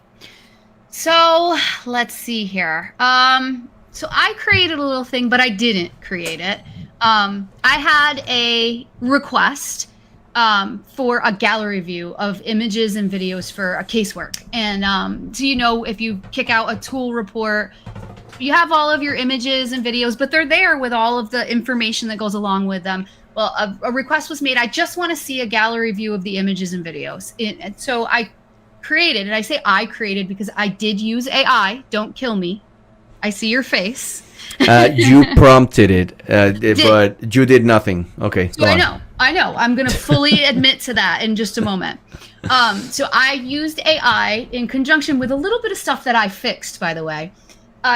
Speaker 2: So let's see here. So I created a little thing, but I didn't create it. I had a request for a gallery view of images and videos for a casework. And so, you know, if you kick out a tool report, you have all of your images and videos, but they're there with all of the information that goes along with them. Well, a request was made. I just want to see a gallery view of the images and videos. And so I created, and I say I created because I did use AI. Don't kill me. I see your face.
Speaker 1: You prompted it, but you did nothing. Okay.
Speaker 2: So I know. I'm going to fully admit to that in just a moment. So I used AI in conjunction with a little bit of stuff that I fixed, by the way,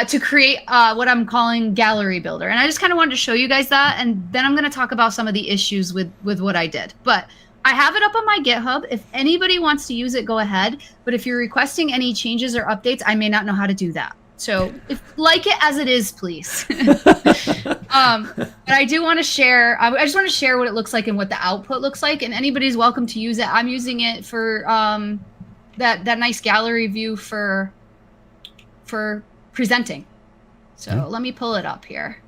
Speaker 2: to create what I'm calling Gallery Builder. And I just kind of wanted to show you guys that. And then I'm going to talk about some of the issues with what I did. But I have it up on my GitHub. If anybody wants to use it, go ahead. But if you're requesting any changes or updates, I may not know how to do that. So like it as it is, please. But I do want to share, I just want to share what it looks like and what the output looks like. And anybody's welcome to use it. I'm using it for that nice gallery view for presenting. So let me pull it up here.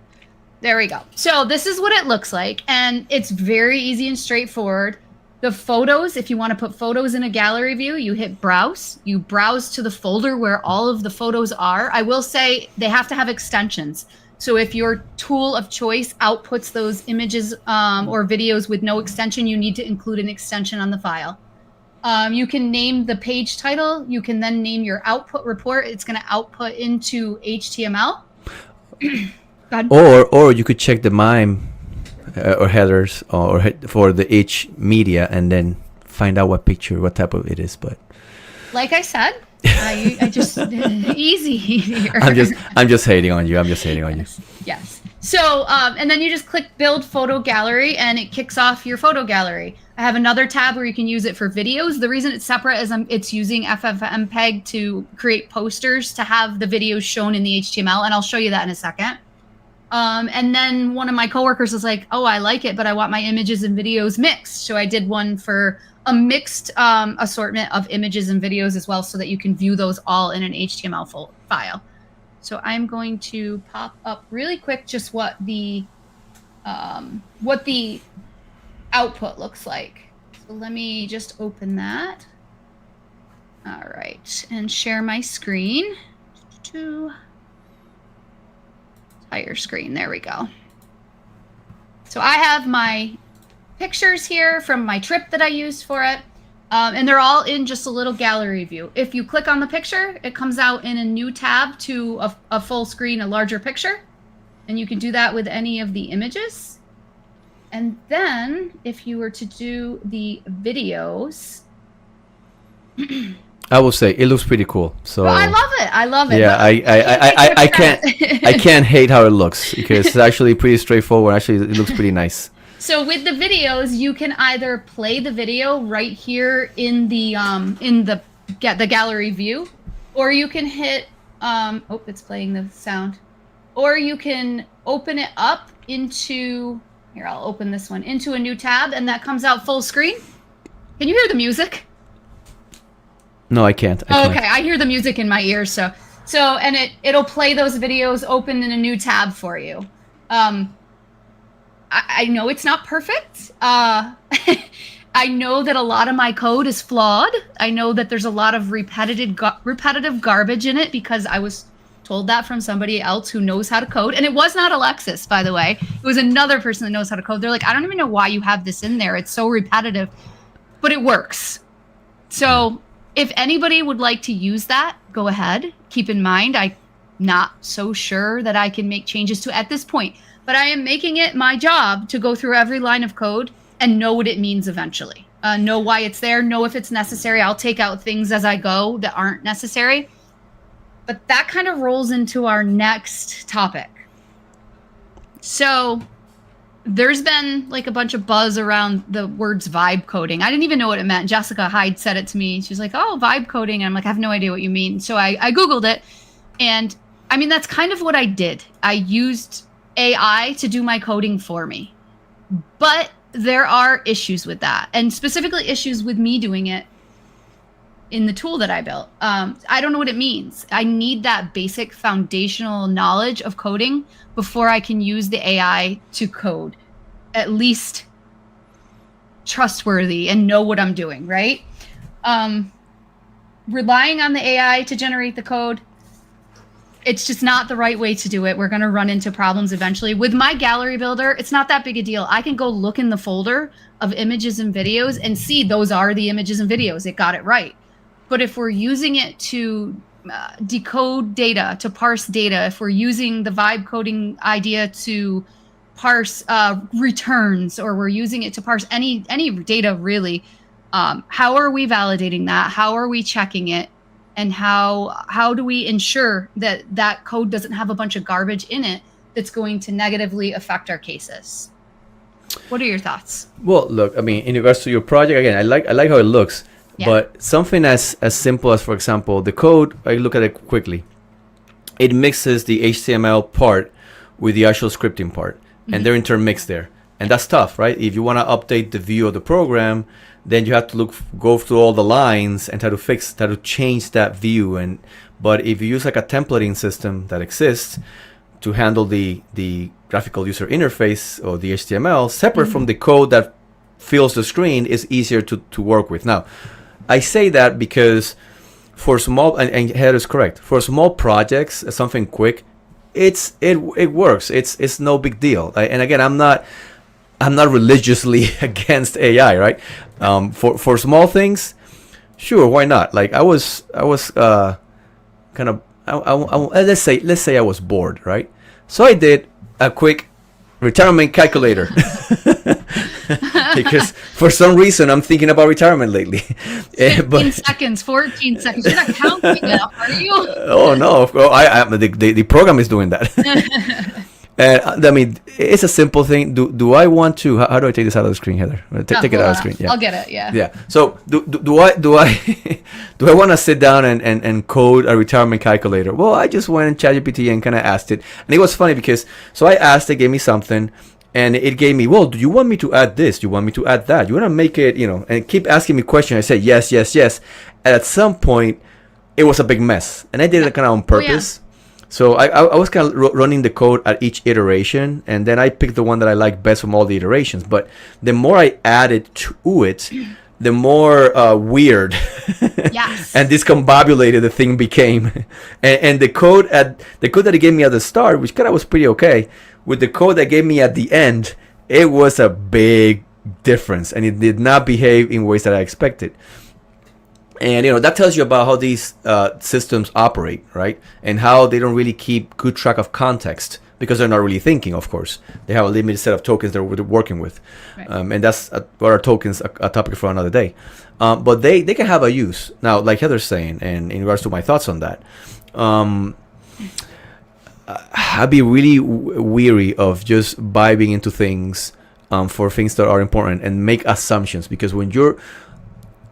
Speaker 2: There we go. So this is what it looks like. And it's very easy and straightforward. The photos, if you want to put photos in a gallery view, you hit browse. You browse to the folder where all of the photos are. I will say they have to have extensions. So if your tool of choice outputs those images or videos with no extension, you need to include an extension on the file. You can name the page title. You can then name your output report. It's going to output into HTML.
Speaker 1: Or you could check the MIME or headers or for the H media and then find out what picture, what type of it is. But
Speaker 2: like I said, I just easy here.
Speaker 1: I'm just hating on you.
Speaker 2: Yes. So and then you just click build photo gallery and it kicks off your photo gallery. I have another tab where you can use it for videos. The reason it's separate is it's using FFmpeg to create posters to have the videos shown in the HTML, and I'll show you that in a second. And then one of my coworkers was like, oh, I like it, but I want my images and videos mixed. So I did one for a mixed assortment of images and videos as well, so that you can view those all in an HTML file. So I'm going to pop up really quick just what the output looks like. So let me just open that. All right, and share my screen. Entire screen. There we go. So I have my pictures here from my trip that I used for it. And they're all in just a little gallery view. If you click on the picture, it comes out in a new tab to a full screen, a larger picture. And you can do that with any of the images. And then if you were to do the videos,
Speaker 1: I will say it looks pretty cool. So
Speaker 2: well, I love it.
Speaker 1: Yeah, I can't hate how it looks because it's actually pretty straightforward. Actually, it looks pretty nice.
Speaker 2: So with the videos, you can either play the video right here in the gallery view, or you can hit oh, it's playing the sound, or you can open it up into here. I'll open this one into a new tab, and that comes out full screen. Can you hear the music?
Speaker 1: No, I can't.
Speaker 2: Okay, I hear the music in my ears, so and it'll play those videos open in a new tab for you. I know it's not perfect. I know that a lot of my code is flawed. I know that there's a lot of repetitive garbage in it because I was told that from somebody else who knows how to code. And it was not Alexis, by the way. It was another person that knows how to code. They're like, I don't even know why you have this in there. It's so repetitive, but it works. So if anybody would like to use that, go ahead. Keep in mind, I not so sure that I can make changes to at this point. But I am making it my job to go through every line of code and know what it means eventually. Know why it's there, know if it's necessary. I'll take out things as I go that aren't necessary. But that kind of rolls into our next topic. So there's been like a bunch of buzz around the words vibe coding. I didn't even know what it meant. Jessica Hyde said it to me. She's like, oh, vibe coding. And I'm like, I have no idea what you mean. So I Googled it. And I mean, that's kind of what I did. I used AI to do my coding for me. But there are issues with that. And specifically issues with me doing it in the tool that I built. I don't know what it means. I need that basic foundational knowledge of coding before I can use the AI to code, at least trustworthy and know what I'm doing, right? Relying on the AI to generate the code, it's just not the right way to do it. We're going to run into problems eventually. With my gallery builder, it's not that big a deal. I can go look in the folder of images and videos and see those are the images and videos. It got it right. But if we're using it to decode data, to parse data, if we're using the vibe coding idea to parse returns, or we're using it to parse any data really, how are we validating that? How are we checking it? And how do we ensure that that code doesn't have a bunch of garbage in it that's going to negatively affect our cases? What are your thoughts?
Speaker 1: Well, look, I mean, in regards to your project, again, I like how it looks. Yeah. But something as simple as, for example, the code, I look at it quickly. It mixes the HTML part with the actual scripting part, and they're intermixed there. And that's tough, right? If you want to update the view of the program, then you have to go through all the lines and try to change that view. But if you use like a templating system that exists to handle the graphical user interface or the HTML separate from the code that fills the screen, is easier to work with. Now, I say that because for small, and Heather is correct, for small projects, something quick, it works. It's no big deal. And again, I'm not religiously against AI, right? For small things, sure, why not? Like I was kind of let's say I was bored, right? So I did a quick retirement calculator. Because for some reason I'm thinking about retirement lately.
Speaker 2: 15 seconds, 14 seconds. You're not counting enough, are you?
Speaker 1: Oh no, of course. The program is doing that. And I mean, it's a simple thing. Do I want to? How do I take this out of the screen, Heather? Take it out of the screen. Yeah.
Speaker 2: I'll get it. Yeah.
Speaker 1: Yeah. So do I do I want to sit down and code a retirement calculator? Well, I just went in ChatGPT and kind of asked it, and it was funny because I asked, it gave me something. And it gave me, well, do you want me to add this? Do you want me to add that? You want to make it, and keep asking me questions. I said, yes, yes, yes. And at some point, it was a big mess. And I did it kind of on purpose. Oh, yeah. So I was kind of running the code at each iteration. And then I picked the one that I like best from all the iterations. But the more I added to it, the more weird
Speaker 2: yes.
Speaker 1: and discombobulated the thing became. And the code that it gave me at the start, which kind of was pretty okay, with the code that gave me at the end, it was a big difference, and it did not behave in ways that I expected. And that tells you about how these systems operate, right? And how they don't really keep good track of context, because they're not really thinking. Of course, they have a limited set of tokens they're working with, right. And that's what our tokens a topic for another day. But they can have a use now, like Heather's saying, and in regards to my thoughts on that. I'd be really weary of just vibing into things for things that are important and make assumptions, because when you're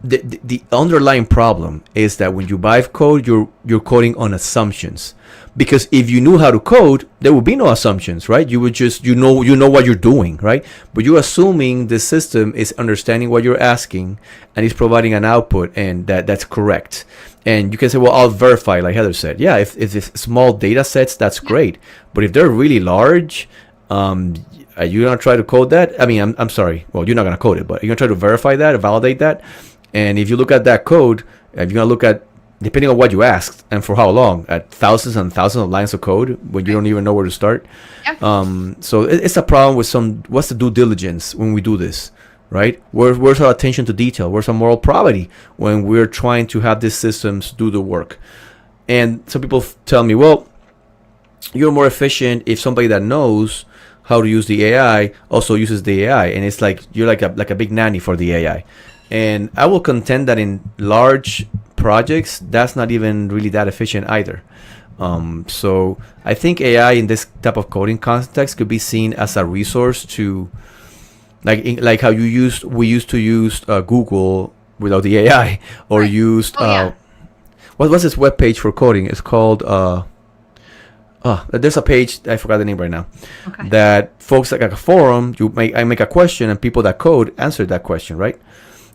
Speaker 1: the underlying problem is that when you vibe code, you're coding on assumptions. Because if you knew how to code, there would be no assumptions, right? You would just you know what you're doing, right? But you're assuming the system is understanding what you're asking and is providing an output, and that's correct. And you can say, well, I'll verify, like Heather said. Yeah, if it's small data sets, that's great. But if they're really large, are you going to try to code that? I mean, I'm sorry. Well, you're not going to code it, but you're going to try to verify that, validate that. And if you look at that code, if you're going to look at, depending on what you asked and for how long, at thousands and thousands of lines of code when you don't even know where to start. Yeah. So it's a problem with what's the due diligence when we do this? Right? Where's our attention to detail? Where's our moral probity when we're trying to have these systems do the work? And some people tell me, well, you're more efficient if somebody that knows how to use the AI also uses the AI, and it's like you're like a big nanny for the AI. And I will contend that in large projects, that's not even really that efficient either. So I think AI in this type of coding context could be seen as a resource to, like how we used to use Google without the AI, or
Speaker 2: Right.
Speaker 1: used
Speaker 2: Oh, yeah.
Speaker 1: what was this web page for coding? It's called there's a page, I forgot the name right now,
Speaker 2: Okay.
Speaker 1: that folks, like a forum, I make a question and people that code answer that question, right?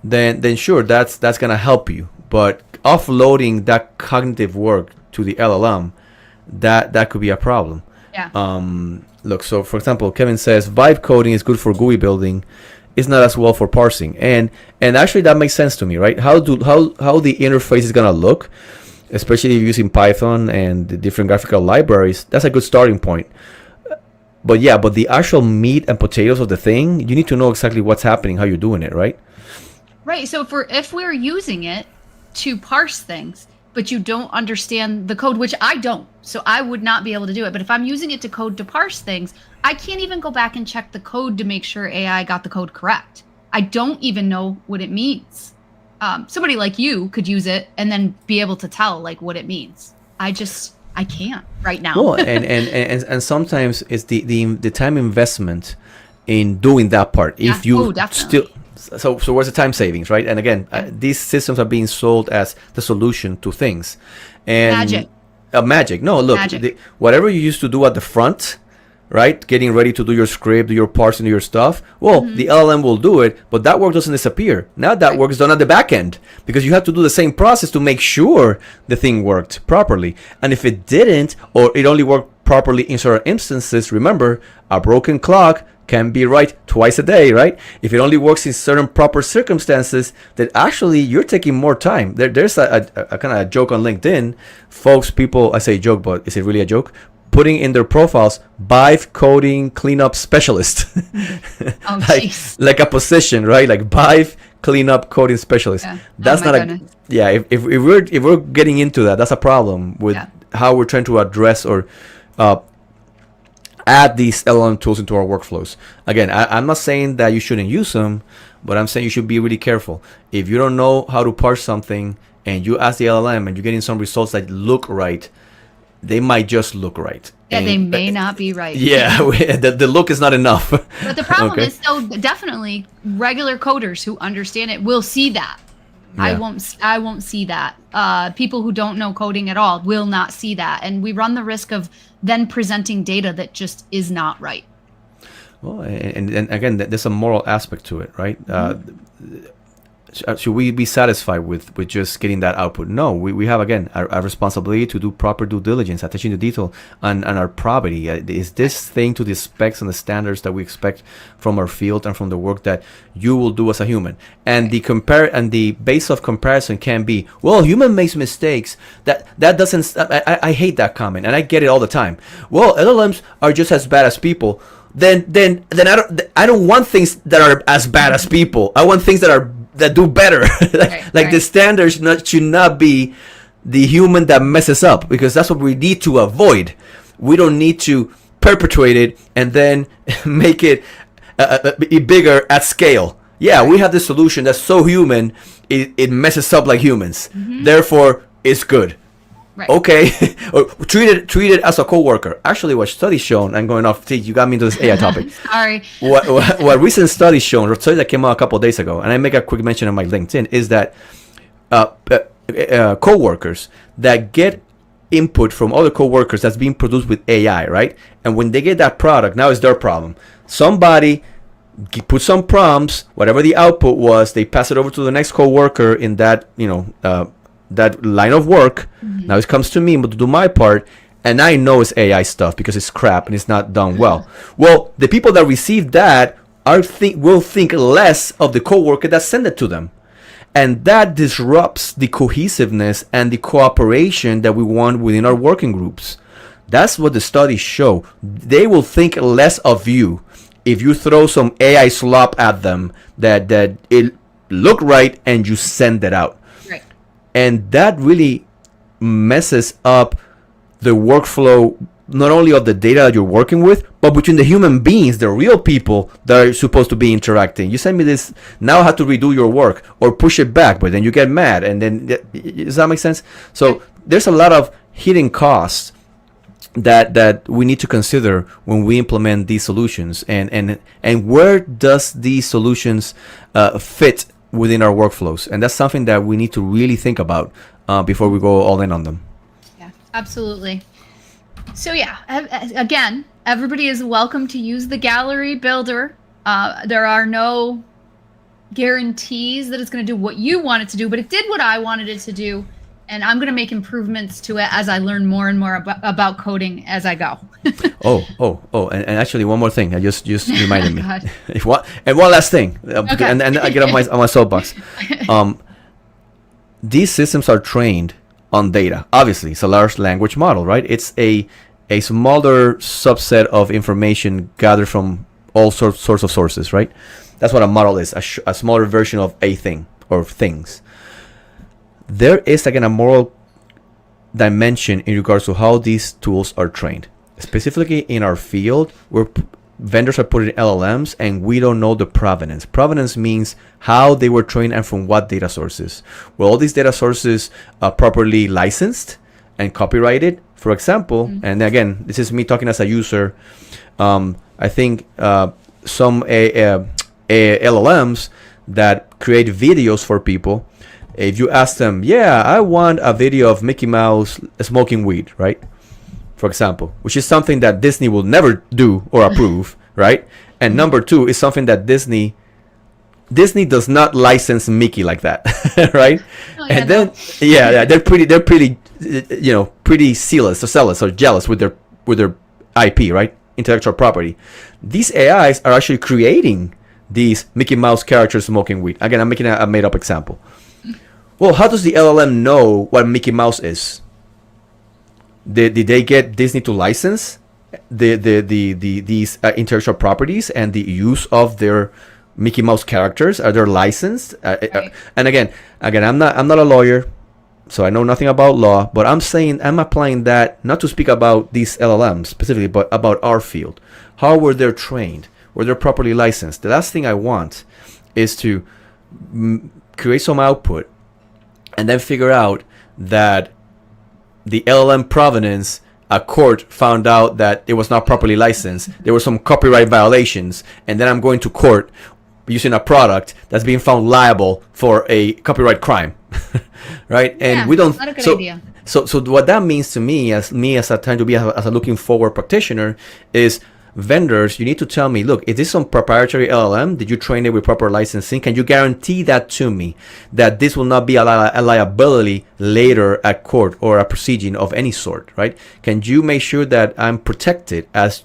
Speaker 1: Then sure, that's gonna help you. But offloading that cognitive work to the LLM, that could be a problem.
Speaker 2: Yeah.
Speaker 1: Look, so for example, Kevin says vibe coding is good for GUI building, it's not as well for parsing, and actually that makes sense to me, right? How the interface is gonna look, especially if you're using Python and the different graphical libraries, that's a good starting point. But the actual meat and potatoes of the thing, you need to know exactly what's happening, how you're doing it, right?
Speaker 2: Right. So if we're using it to parse things, but you don't understand the code, which I don't, so I would not be able to do it. But if I'm using it to code to parse things, I can't even go back and check the code to make sure AI got the code correct. I don't even know what it means. Somebody like you could use it and then be able to tell like what it means. I can't right now.
Speaker 1: Well, and sometimes it's the time investment in doing that part.
Speaker 2: Yeah.
Speaker 1: If you
Speaker 2: Oh, definitely.
Speaker 1: still, so where's the time savings, right? And again, these systems are being sold as the solution to things. And
Speaker 2: Magic.
Speaker 1: Magic. No, look,
Speaker 2: Magic.
Speaker 1: whatever you used to do at the front, right? Getting ready to do your script, do your parsing, do your stuff. Well, the LLM will do it, but that work doesn't disappear. Now that work is done at the back end, because you have to do the same process to make sure the thing worked properly. And if it didn't, or it only worked properly in certain instances, remember, a broken clock can be right twice a day, right? If it only works in certain proper circumstances, then actually you're taking more time. There's a kind of joke on LinkedIn. Folks, people, I say joke, but is it really a joke? Putting in their profiles, Vive coding cleanup specialist.
Speaker 2: Oh,
Speaker 1: like,
Speaker 2: jeez.
Speaker 1: like a position, right? Like Vive cleanup coding specialist.
Speaker 2: Yeah.
Speaker 1: That's
Speaker 2: Oh, my
Speaker 1: not
Speaker 2: goodness.
Speaker 1: if we're getting into that, that's a problem with how we're trying to address or add these LLM tools into our workflows. Again, I'm not saying that you shouldn't use them, but I'm saying you should be really careful. If you don't know how to parse something and you ask the LLM and you're getting some results that look right, they might just look right.
Speaker 2: Yeah,
Speaker 1: And
Speaker 2: they may not be right.
Speaker 1: Yeah, the look is not enough.
Speaker 2: But the problem
Speaker 1: Okay.
Speaker 2: is, so definitely regular coders who understand it will see that. I
Speaker 1: Yeah.
Speaker 2: won't see that. People who don't know coding at all will not see that, and we run the risk of then presenting data that just is not right.
Speaker 1: Well, and again, there's a moral aspect to it, right? Should we be satisfied with just getting that output? No, we have, again, a responsibility to do proper due diligence, attention to detail, and our probity. Is this thing to the specs and the standards that we expect from our field and from the work that you will do as a human? And the base of comparison can be, well, human makes mistakes. That doesn't. I hate that comment, and I get it all the time. Well, LLMs are just as bad as people. Then I don't want things that are as bad as people. I want things that do better. Like the standards should not be the human that messes up, because that's what we need to avoid. We don't need to perpetuate it and then make it bigger at scale. Yeah, we have this solution that's so human, it messes up like humans. Therefore, it's good.
Speaker 2: Right.
Speaker 1: Okay, or treat it as a coworker. Actually, what studies shown, I'm going off. You got me into this AI topic.
Speaker 2: Sorry.
Speaker 1: What recent studies shown, or study that came out a couple of days ago, and I make a quick mention on my LinkedIn, is that coworkers that get input from other coworkers that's being produced with AI, right? And when they get that product, now it's their problem. Somebody put some prompts, whatever the output was, they pass it over to the next coworker in that that line of work. Now it comes to me to do my part, and I know it's AI stuff because it's crap and it's not done well. Well, the people that receive that will think less of the coworker that sent it to them, and that disrupts the cohesiveness and the cooperation that we want within our working groups. That's what the studies show. They will think less of you if you throw some AI slop at them that it look right and you send it out. And that really messes up the workflow not only of the data that you're working with, but between the human beings, the real people that are supposed to be interacting. You send me this, now I have to redo your work or push it back, but then you get mad, and then does that make sense? So there's a lot of hidden costs that we need to consider when we implement these solutions, and where does these solutions fit within our workflows, and that's something that we need to really think about before we go all in on them.
Speaker 2: Yeah, absolutely. So yeah, again, everybody is welcome to use the gallery builder. There are no guarantees that it's going to do what you want it to do, but it did what I wanted it to do, and I'm going to make improvements to it as I learn more and more about coding as I go. And actually one more thing, I just reminded me. And one last thing, Okay.
Speaker 1: and I get on my soapbox. These systems are trained on data. Obviously, it's a large language model, right? It's a smaller subset of information gathered from all sorts of sources, right? That's what a model is, a smaller version of a thing or things. There is, again, a moral dimension in regards to how these tools are trained. Specifically in our field, where vendors are putting LLMs and we don't know the provenance. Provenance means how they were trained and from what data sources. Were all these data sources properly licensed and copyrighted, for example? And again, this is me talking as a user. I think some LLMs that create videos for people, if you ask them, yeah, I want a video of Mickey Mouse smoking weed, right? For example, which is something that Disney will never do or approve, right? And number two is something that Disney does not license Mickey like that, right?
Speaker 2: Oh, yeah,
Speaker 1: and then they're pretty pretty zealous or jealous with their IP, right? Intellectual property. These AIs are actually creating these Mickey Mouse characters smoking weed. Again, I'm making a made up example. Well, how does the LLM know what Mickey Mouse is? Did they get Disney to license these intellectual properties and the use of their Mickey Mouse characters? Are they licensed?
Speaker 2: Right.
Speaker 1: And again, I'm not a lawyer, so I know nothing about law. But I'm applying that not to speak about these LLMs specifically, but about our field. How were they trained? Were they properly licensed? The last thing I want is to create some output and then figure out that the LLM provenance, a court found out that it was not properly licensed. There were some copyright violations, and then I'm going to court using a product that's being found liable for a copyright crime, right? And we don't.
Speaker 2: Not a good idea.
Speaker 1: So what that means to me as a trying to be as a looking forward practitioner is, vendors, you need to tell me, look, is this some proprietary LLM? Did you train it with proper licensing? Can you guarantee that to me, that this will not be a liability later at court or a proceeding of any sort, right? Can you make sure that I'm protected as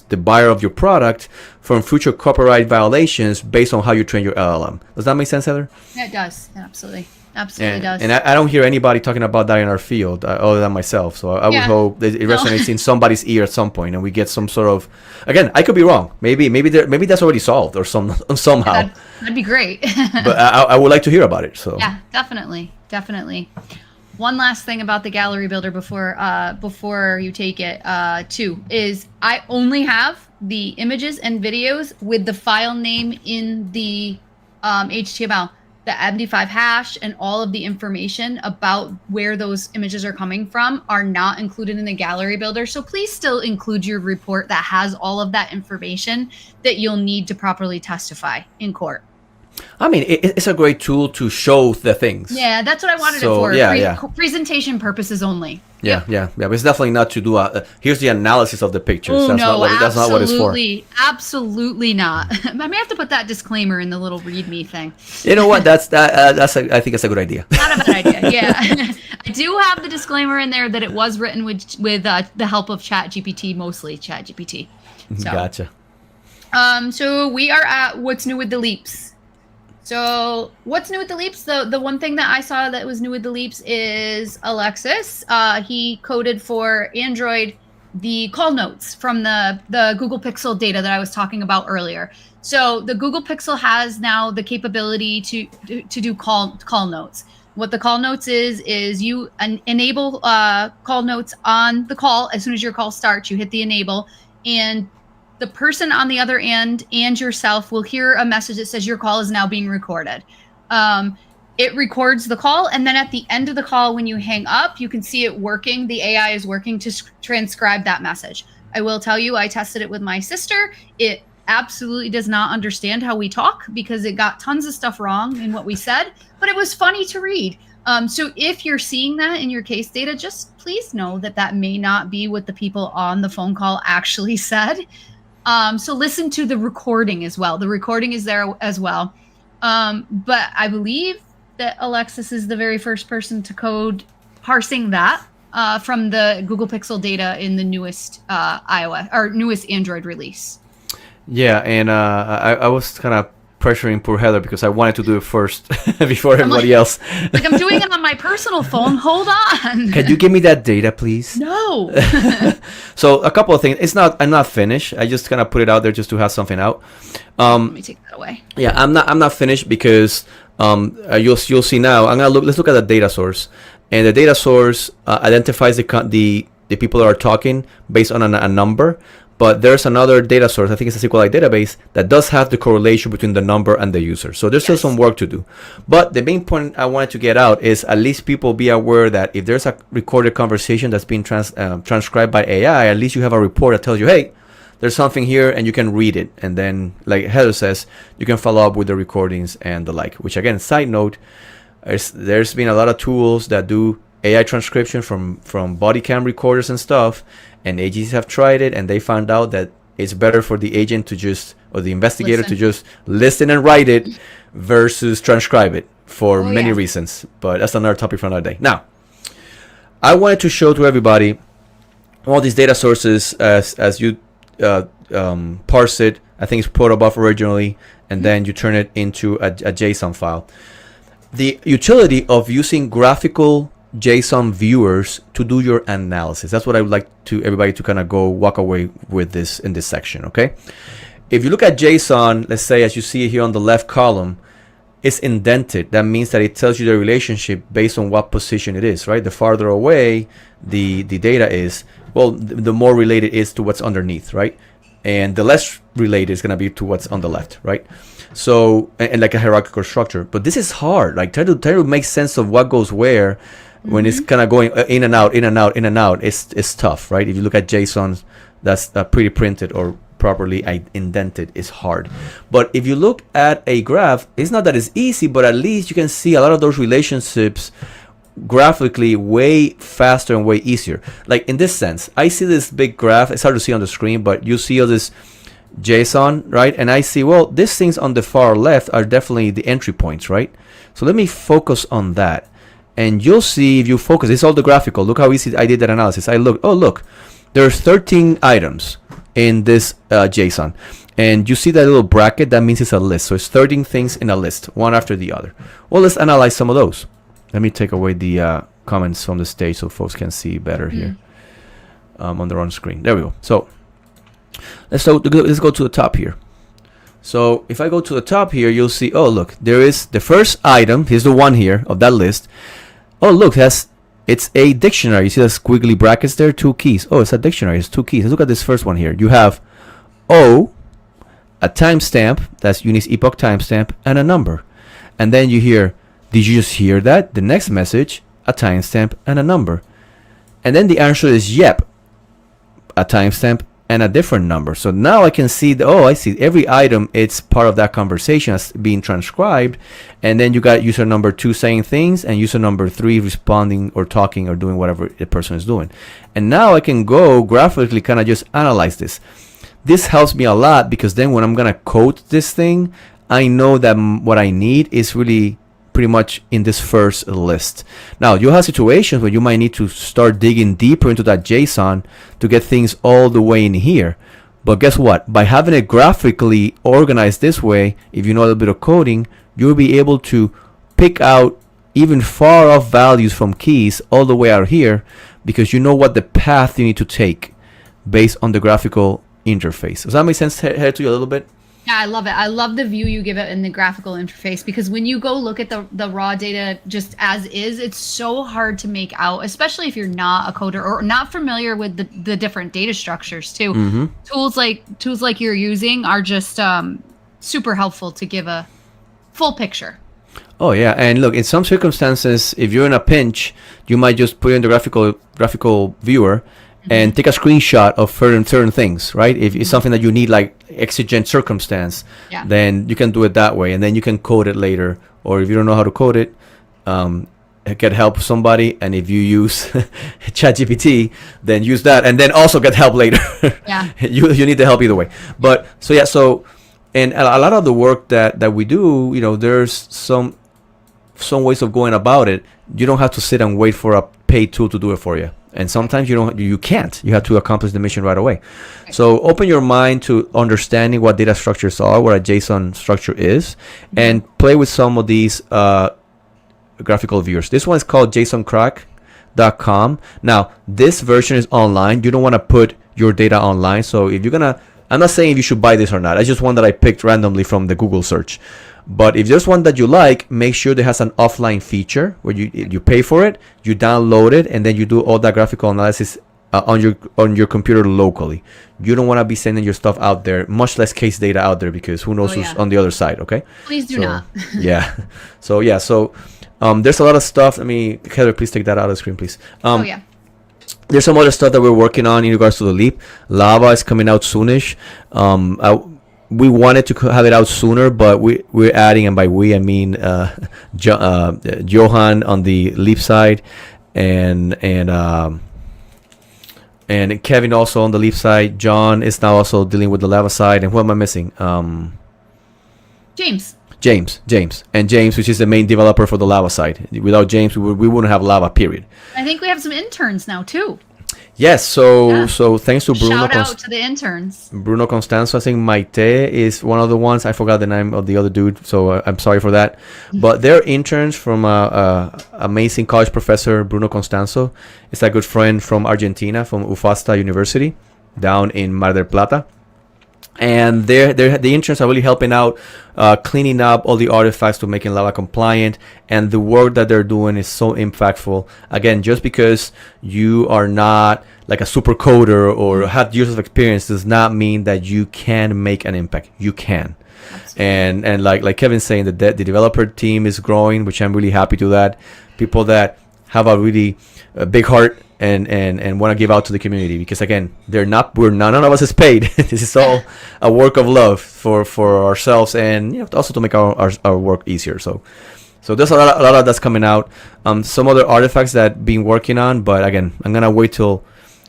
Speaker 1: the buyer of your product from future copyright violations based on how you train your LLM? Does that make sense, Heather?
Speaker 2: Yeah, it does. Absolutely. Absolutely does.
Speaker 1: And I don't hear anybody talking about that in our field other than myself. So I would hope that it resonates in somebody's ear at some point, and we get some sort of. Again, I could be wrong. Maybe that's already solved or somehow.
Speaker 2: That'd be great.
Speaker 1: But I would like to hear about it. So
Speaker 2: yeah, definitely. One last thing about the gallery builder before you take it too is I only have the images and videos with the file name in the HTML. The MD5 hash and all of the information about where those images are coming from are not included in the gallery builder. So please still include your report that has all of that information that you'll need to properly testify in court.
Speaker 1: I mean, it's a great tool to show the things.
Speaker 2: Yeah, that's what I wanted it for. Presentation purposes only.
Speaker 1: Yeah. But it's definitely not to do here's the analysis of the pictures.
Speaker 2: Oh,
Speaker 1: That's not what it's for.
Speaker 2: Absolutely not. I may have to put that disclaimer in the little README thing.
Speaker 1: You know what? I think it's a good idea.
Speaker 2: Not a bad idea. Yeah. I do have the disclaimer in there that it was written with the help of ChatGPT, mostly ChatGPT. So,
Speaker 1: Gotcha.
Speaker 2: So we are at what's new with the leaps. So what's new with the leaps? The one thing that I saw that was new with the leaps is Alexis. He coded for Android the call notes from the Google Pixel data that I was talking about earlier. So the Google Pixel has now the capability to do call notes. What the call notes is you enable call notes on the call. As soon as your call starts, you hit the enable, and the person on the other end and yourself will hear a message that says your call is now being recorded. It records the call, and then at the end of the call, when you hang up, you can see it working. The AI is working to transcribe that message. I will tell you, I tested it with my sister. It absolutely does not understand how we talk because it got tons of stuff wrong in what we said, but it was funny to read. So if you're seeing that in your case data, just please know that that may not be what the people on the phone call actually said. So listen to the recording as well. The recording is there as well. But I believe that Alexis is the very first person to code parsing that from the Google Pixel data in the newest iOS or newest Android release.
Speaker 1: Yeah, and I was kind of pressuring poor Heather because I wanted to do it first before everybody else.
Speaker 2: Like, I'm doing it on my personal phone. Hold on.
Speaker 1: Can you give me that data, please?
Speaker 2: No.
Speaker 1: So a couple of things. I'm not finished. I just kind of put it out there just to have something out.
Speaker 2: Let me take that away.
Speaker 1: Yeah, I'm not finished because you'll see now. Let's look at the data source, and the data source identifies the people that are talking based on a number. But there's another data source, I think it's a SQLite database, that does have the correlation between the number and the user. So there's still some work to do. But the main point I wanted to get out is at least people be aware that if there's a recorded conversation that's being transcribed by AI, at least you have a report that tells you, hey, there's something here, and you can read it. And then, like Heather says, you can follow up with the recordings and the like. Which, again, side note, there's been a lot of tools that do AI transcription from body cam recorders and stuff, and agencies have tried it, and they found out that it's better for the agent to just, or the investigator to just listen and write it versus transcribe it for many reasons. But that's another topic for another day. Now, I wanted to show to everybody all these data sources as you parse it. I think it's protobuf originally, and then you turn it into a JSON file. The utility of using graphical JSON viewers to do your analysis. That's what I would like to everybody to kind of walk away with this in this section, okay? If you look at JSON, let's say as you see here on the left column, it's indented. That means that it tells you the relationship based on what position it is, right? The farther away the data is, well, the more related it is to what's underneath, right? And the less related is going to be to what's on the left, right? So, and like a hierarchical structure. But this is hard. Like try to make sense of what goes where. When it's kind of going in and out, it's tough, right? If you look at JSON that's pre-printed or properly indented, it's hard. But if you look at a graph, it's not that it's easy, but at least you can see a lot of those relationships graphically way faster and way easier. Like in this sense, I see this big graph. It's hard to see on the screen, but you see all this JSON, right? And I see, well, these things on the far left are definitely the entry points, right? So let me focus on that. And you'll see if you focus, it's all the graphical. Look how easy I did that analysis. I looked, oh, look, there's 13 items in this JSON. And you see that little bracket, that means it's a list. So it's 13 things in a list, one after the other. Well, let's analyze some of those. Let me take away the comments from the stage so folks can see better here on their own screen. There we go. So let's go to the top here. So if I go to the top here, you'll see, oh, look, there is the first item. Here's the one here of that list. Oh, look, it's a dictionary. You see the squiggly brackets there? 2 keys. Oh, it's a dictionary. It's 2 keys. Let's look at this first one here. You have O, a timestamp. That's Uni's epoch timestamp, and a number. And then you hear, did you just hear that? The next message, a timestamp and a number. And then the answer is yep, a timestamp and a different number. So now I can see I see every item, it's part of that conversation as being transcribed. And then you got user number 2 saying things and user number 3 responding or talking or doing whatever the person is doing. And now I can go graphically kind of just analyze this. This helps me a lot because then when I'm going to code this thing, I know that what I need is really pretty much in this first list. Now, you'll have situations where you might need to start digging deeper into that JSON to get things all the way in here. But guess what? By having it graphically organized this way, if you know a little bit of coding, you'll be able to pick out even far off values from keys all the way out here because you know what the path you need to take based on the graphical interface. Does that make sense here to you a little bit?
Speaker 2: Yeah, I love it. I love the view you give it in the graphical interface, because when you go look at the raw data just as is, it's so hard to make out, especially if you're not a coder or not familiar with the different data structures too.
Speaker 1: Mm-hmm.
Speaker 2: Tools like you're using are just super helpful to give a full picture.
Speaker 1: Oh yeah, and look, in some circumstances, if you're in a pinch, you might just put in the graphical viewer and take a screenshot of certain things, right? If it's something that you need, like exigent circumstance,
Speaker 2: Yeah.
Speaker 1: then you can do it that way, and then you can code it later. Or if you don't know how to code it, get help with somebody. And if you use ChatGPT, then use that, and then also get help later.
Speaker 2: Yeah.
Speaker 1: You need the help either way. But and a lot of the work that we do, there's some ways of going about it. You don't have to sit and wait for a paid tool to do it for you. And sometimes you can't. You have to accomplish the mission right away. So open your mind to understanding what data structures are, what a JSON structure is, and play with some of these graphical viewers. This one is called JSONcrack.com. Now, this version is online. You don't want to put your data online. So if you're gonna, I'm not saying if you should buy this or not. It's just one that I picked randomly from the Google search. But if there's one that you like, make sure it has an offline feature where you pay for it, you download it, and then you do all that graphical analysis on your computer locally. You don't want to be sending your stuff out there, much less case data out there, because who knows who's on the other side. Okay.
Speaker 2: Please do not.
Speaker 1: Yeah. So there's a lot of stuff. Heather, please take that out of the screen, please. There's some other stuff that we're working on in regards to the Leap. Lava is coming out soonish. We wanted to have it out sooner, but we're adding, and by we I mean Johan on the Leap side, and Kevin also on the Leap side. John is now also dealing with the Lava side, and who am I missing?
Speaker 2: James,
Speaker 1: and James, which is the main developer for the Lava side. Without James, we wouldn't have Lava. Period.
Speaker 2: I think we have some interns now too.
Speaker 1: Yes, so thanks to Bruno.
Speaker 2: Shout out to the interns.
Speaker 1: Bruno Constanzo, I think Maite is one of the ones. I forgot the name of the other dude, so I'm sorry for that. But they're interns from amazing college professor Bruno Constanzo. It's a good friend from Argentina, from UFASTA University, down in Mar del Plata. And the interns are really helping out, cleaning up all the artifacts to making Lava compliant, and the work that they're doing is so impactful. Again, just because you are not like a super coder or have years of experience does not mean that you can make an impact. You can. Absolutely. And like Kevin's saying, the developer team is growing, which I'm really happy to that. People that have a really big heart and want to give out to the community, because again, none of us is paid. This is all a work of love for ourselves, and also to make our work easier. So there's a lot of that's coming out. Some other artifacts that been working on, but again, I'm gonna wait till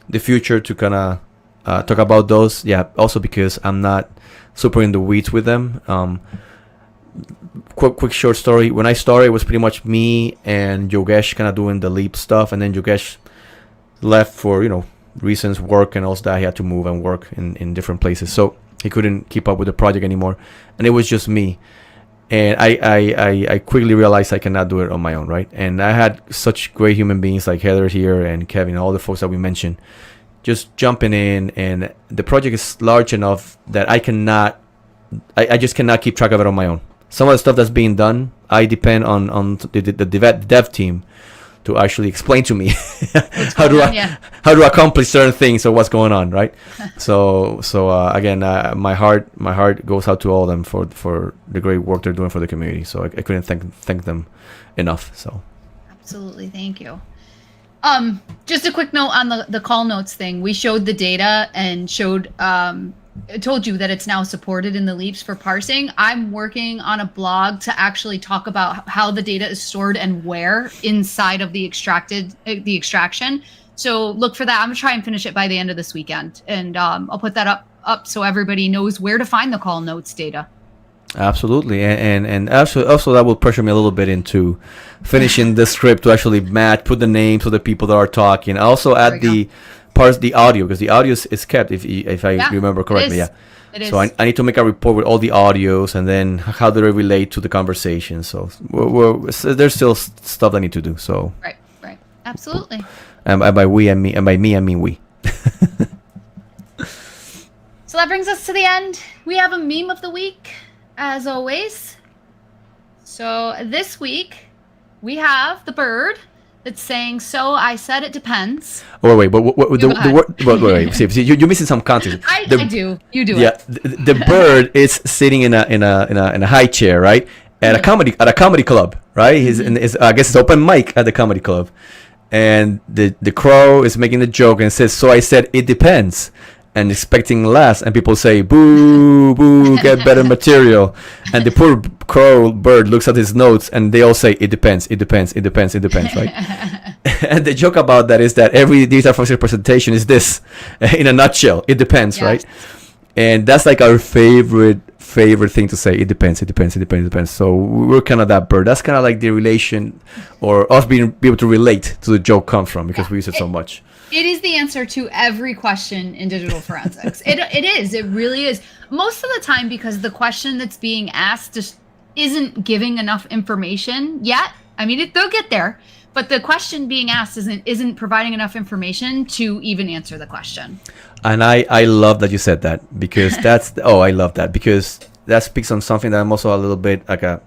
Speaker 1: the future to kind of talk about those. Also because I'm not super in the weeds with them. Quick short story. When I started, it was pretty much me and Yogesh kind of doing the Leap stuff, and then Yogesh left for reasons, work and all that. He had to move and work in different places, so he couldn't keep up with the project anymore, and it was just me. And I quickly realized I cannot do it on my own, right? And I had such great human beings like Heather here and Kevin, all the folks that we mentioned, just jumping in, and the project is large enough that I just cannot keep track of it on my own. Some of the stuff that's being done, I depend on the dev team to actually explain to me how to accomplish certain things or what's going on, right? so again, my heart goes out to all of them for the great work they're doing for the community. So I couldn't thank them enough. So
Speaker 2: absolutely, thank you. Just a quick note on the call notes thing. We showed the data and told you that it's now supported in the Leaps for parsing. I'm working on a blog to actually talk about how the data is stored and where inside of the extraction. So look for that. I'm gonna try and finish it by the end of this weekend, and I'll put that up so everybody knows where to find the call notes data.
Speaker 1: Absolutely, and also that will pressure me a little bit into finishing the script to actually put the names of the people that are talking. I also add the audio, because the audio is kept, if I remember correctly.
Speaker 2: It is.
Speaker 1: So I need to make a report with all the audios, and then how do they relate to the conversation. So there's still stuff I need to do. So
Speaker 2: right, absolutely.
Speaker 1: And by we I mean we.
Speaker 2: So that brings us to the end. We have a meme of the week, as always. So this week, we have the bird that's saying, "So I said it depends."
Speaker 1: Wait, but what,
Speaker 2: Go
Speaker 1: the
Speaker 2: ahead.
Speaker 1: word? Wait. See, you're missing some context.
Speaker 2: I do. You do
Speaker 1: Yeah,
Speaker 2: it.
Speaker 1: the bird is sitting in a high chair, right? At a comedy club, right? I guess it's open mic at the comedy club, and the crow is making the joke and says, "So I said it depends," and expecting less, and people say, "Boo, boo, get better material," and the poor crow bird looks at his notes, and they all say, "It depends, it depends, it depends, it depends," right? And the joke about that is that every digital forensics presentation is this, in a nutshell. It depends,
Speaker 2: Yes.
Speaker 1: right? And that's like our favorite thing to say. It depends, it depends, it depends, it depends. So we're kind of that bird. That's kind of like the relation, or us be able to relate to the joke come from, because we use it so much.
Speaker 2: It is the answer to every question in digital forensics. It is. It really is. Most of the time, because the question that's being asked just isn't giving enough information yet. I mean, they'll get there, but the question being asked isn't providing enough information to even answer the question.
Speaker 1: And I love that you said that, because I love that, because that speaks on something that I'm also a little bit like how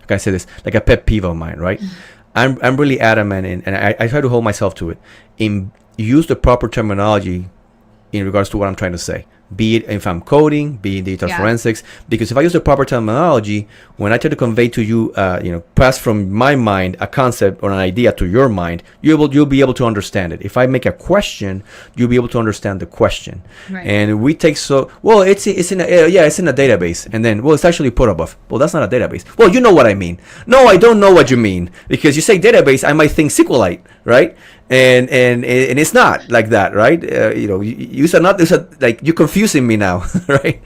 Speaker 1: can I say this, like a pet peeve of mine, right? I'm really adamant and I try to hold myself to it, in use the proper terminology in regards to what I'm trying to say. Be it if I'm coding, be it digital forensics, because if I use the proper terminology, when I try to convey to you, pass from my mind a concept or an idea to your mind, you'll be able to understand it. If I make a question, you'll be able to understand the question.
Speaker 2: Right.
Speaker 1: And we take it's in a database, and then it's actually put above. Well, that's not a database. Well, you know what I mean. No, I don't know what you mean, because you say database, I might think SQLite, right? And it's not like that, right? You're confusing me now, right?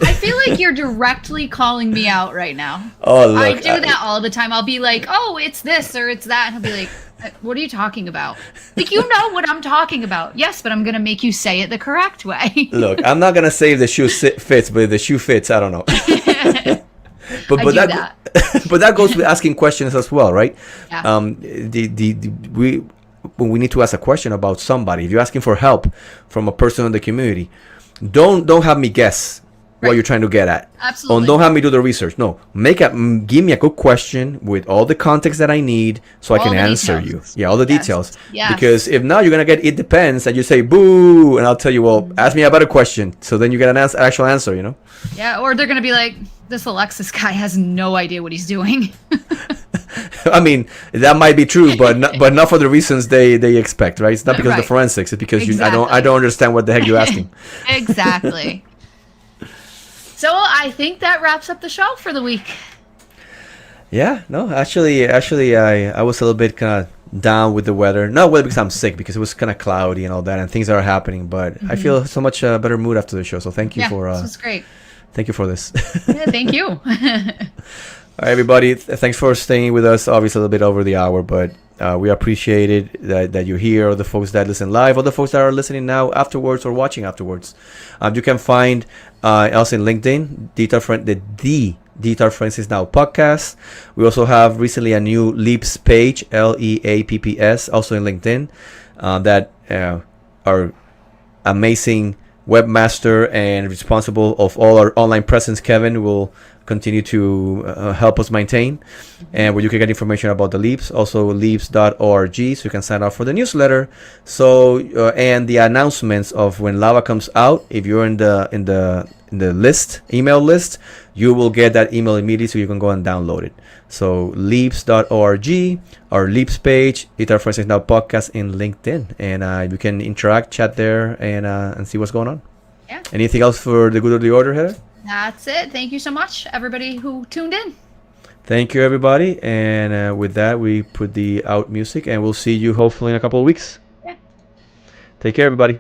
Speaker 2: I feel like you're directly calling me out right now.
Speaker 1: Oh, look,
Speaker 2: I do that all the time. I'll be like, "Oh, it's this or it's that," and he'll be like, "What are you talking about?" Like, you know what I'm talking about. Yes, but I'm gonna make you say it the correct way.
Speaker 1: Look, I'm not gonna say if the shoe fits, but if the shoe fits, I don't know. but
Speaker 2: I do that.
Speaker 1: But that goes with asking questions as well, right?
Speaker 2: Yeah.
Speaker 1: When we need to ask a question about somebody, if you're asking for help from a person in the community, don't have me guess what
Speaker 2: Right.
Speaker 1: you're trying to get at.
Speaker 2: Absolutely.
Speaker 1: Or don't have me do the research. No, give me a good question with all the context that I need, so I
Speaker 2: All
Speaker 1: can
Speaker 2: the
Speaker 1: answer
Speaker 2: details.
Speaker 1: you. Yeah, all the
Speaker 2: Yes.
Speaker 1: details.
Speaker 2: Yes.
Speaker 1: Because if not, you're gonna get it depends, and you say boo, and I'll tell you, well, ask me about a question. So then you get an actual answer, you know.
Speaker 2: Yeah, or they're gonna be like, "This Alexis guy has no idea what he's doing."
Speaker 1: I mean, that might be true, but not for the reasons they expect, right? It's not because of the
Speaker 2: Right.
Speaker 1: forensics. It's because I
Speaker 2: Exactly.
Speaker 1: don't understand what the heck you're asking.
Speaker 2: Exactly. So I think that wraps up the show for the week.
Speaker 1: Yeah, no, actually, I was a little bit kind of down with the weather. Not weather because I'm sick, because it was kind of cloudy and all that, and things are happening. But I feel so much better mood after the show. So thank you
Speaker 2: Yeah,
Speaker 1: for
Speaker 2: this was great.
Speaker 1: thank you for this.
Speaker 2: Yeah, thank you.
Speaker 1: All right, everybody. Thanks for staying with us. Obviously, a little bit over the hour, but we appreciate it that you're here, or the folks that listen live, or the folks that are listening now afterwards or watching afterwards. You can find us in LinkedIn, the Digital Forensics Now podcast. We also have recently a new Leaps page, LEAPPS, also in LinkedIn, that our amazing webmaster and responsible of all our online presence, Kevin, will continue to help us maintain, and where you can get information about the Leaps, also leaps.org, so you can sign up for the newsletter. So and the announcements of when Lava comes out, if you're in the email list, you will get that email immediately, so you can go and download it. So leaps.org, our Leaps page, Digital Forensics Now podcast in LinkedIn, and you can interact, chat there, and see what's going on.
Speaker 2: Yeah.
Speaker 1: Anything else for the good of the order, Heather?
Speaker 2: That's it. Thank you so much, everybody who tuned in.
Speaker 1: Thank you, everybody, and with that, we put the out music, and we'll see you hopefully in a couple of weeks.
Speaker 2: Yeah.
Speaker 1: Take care, everybody.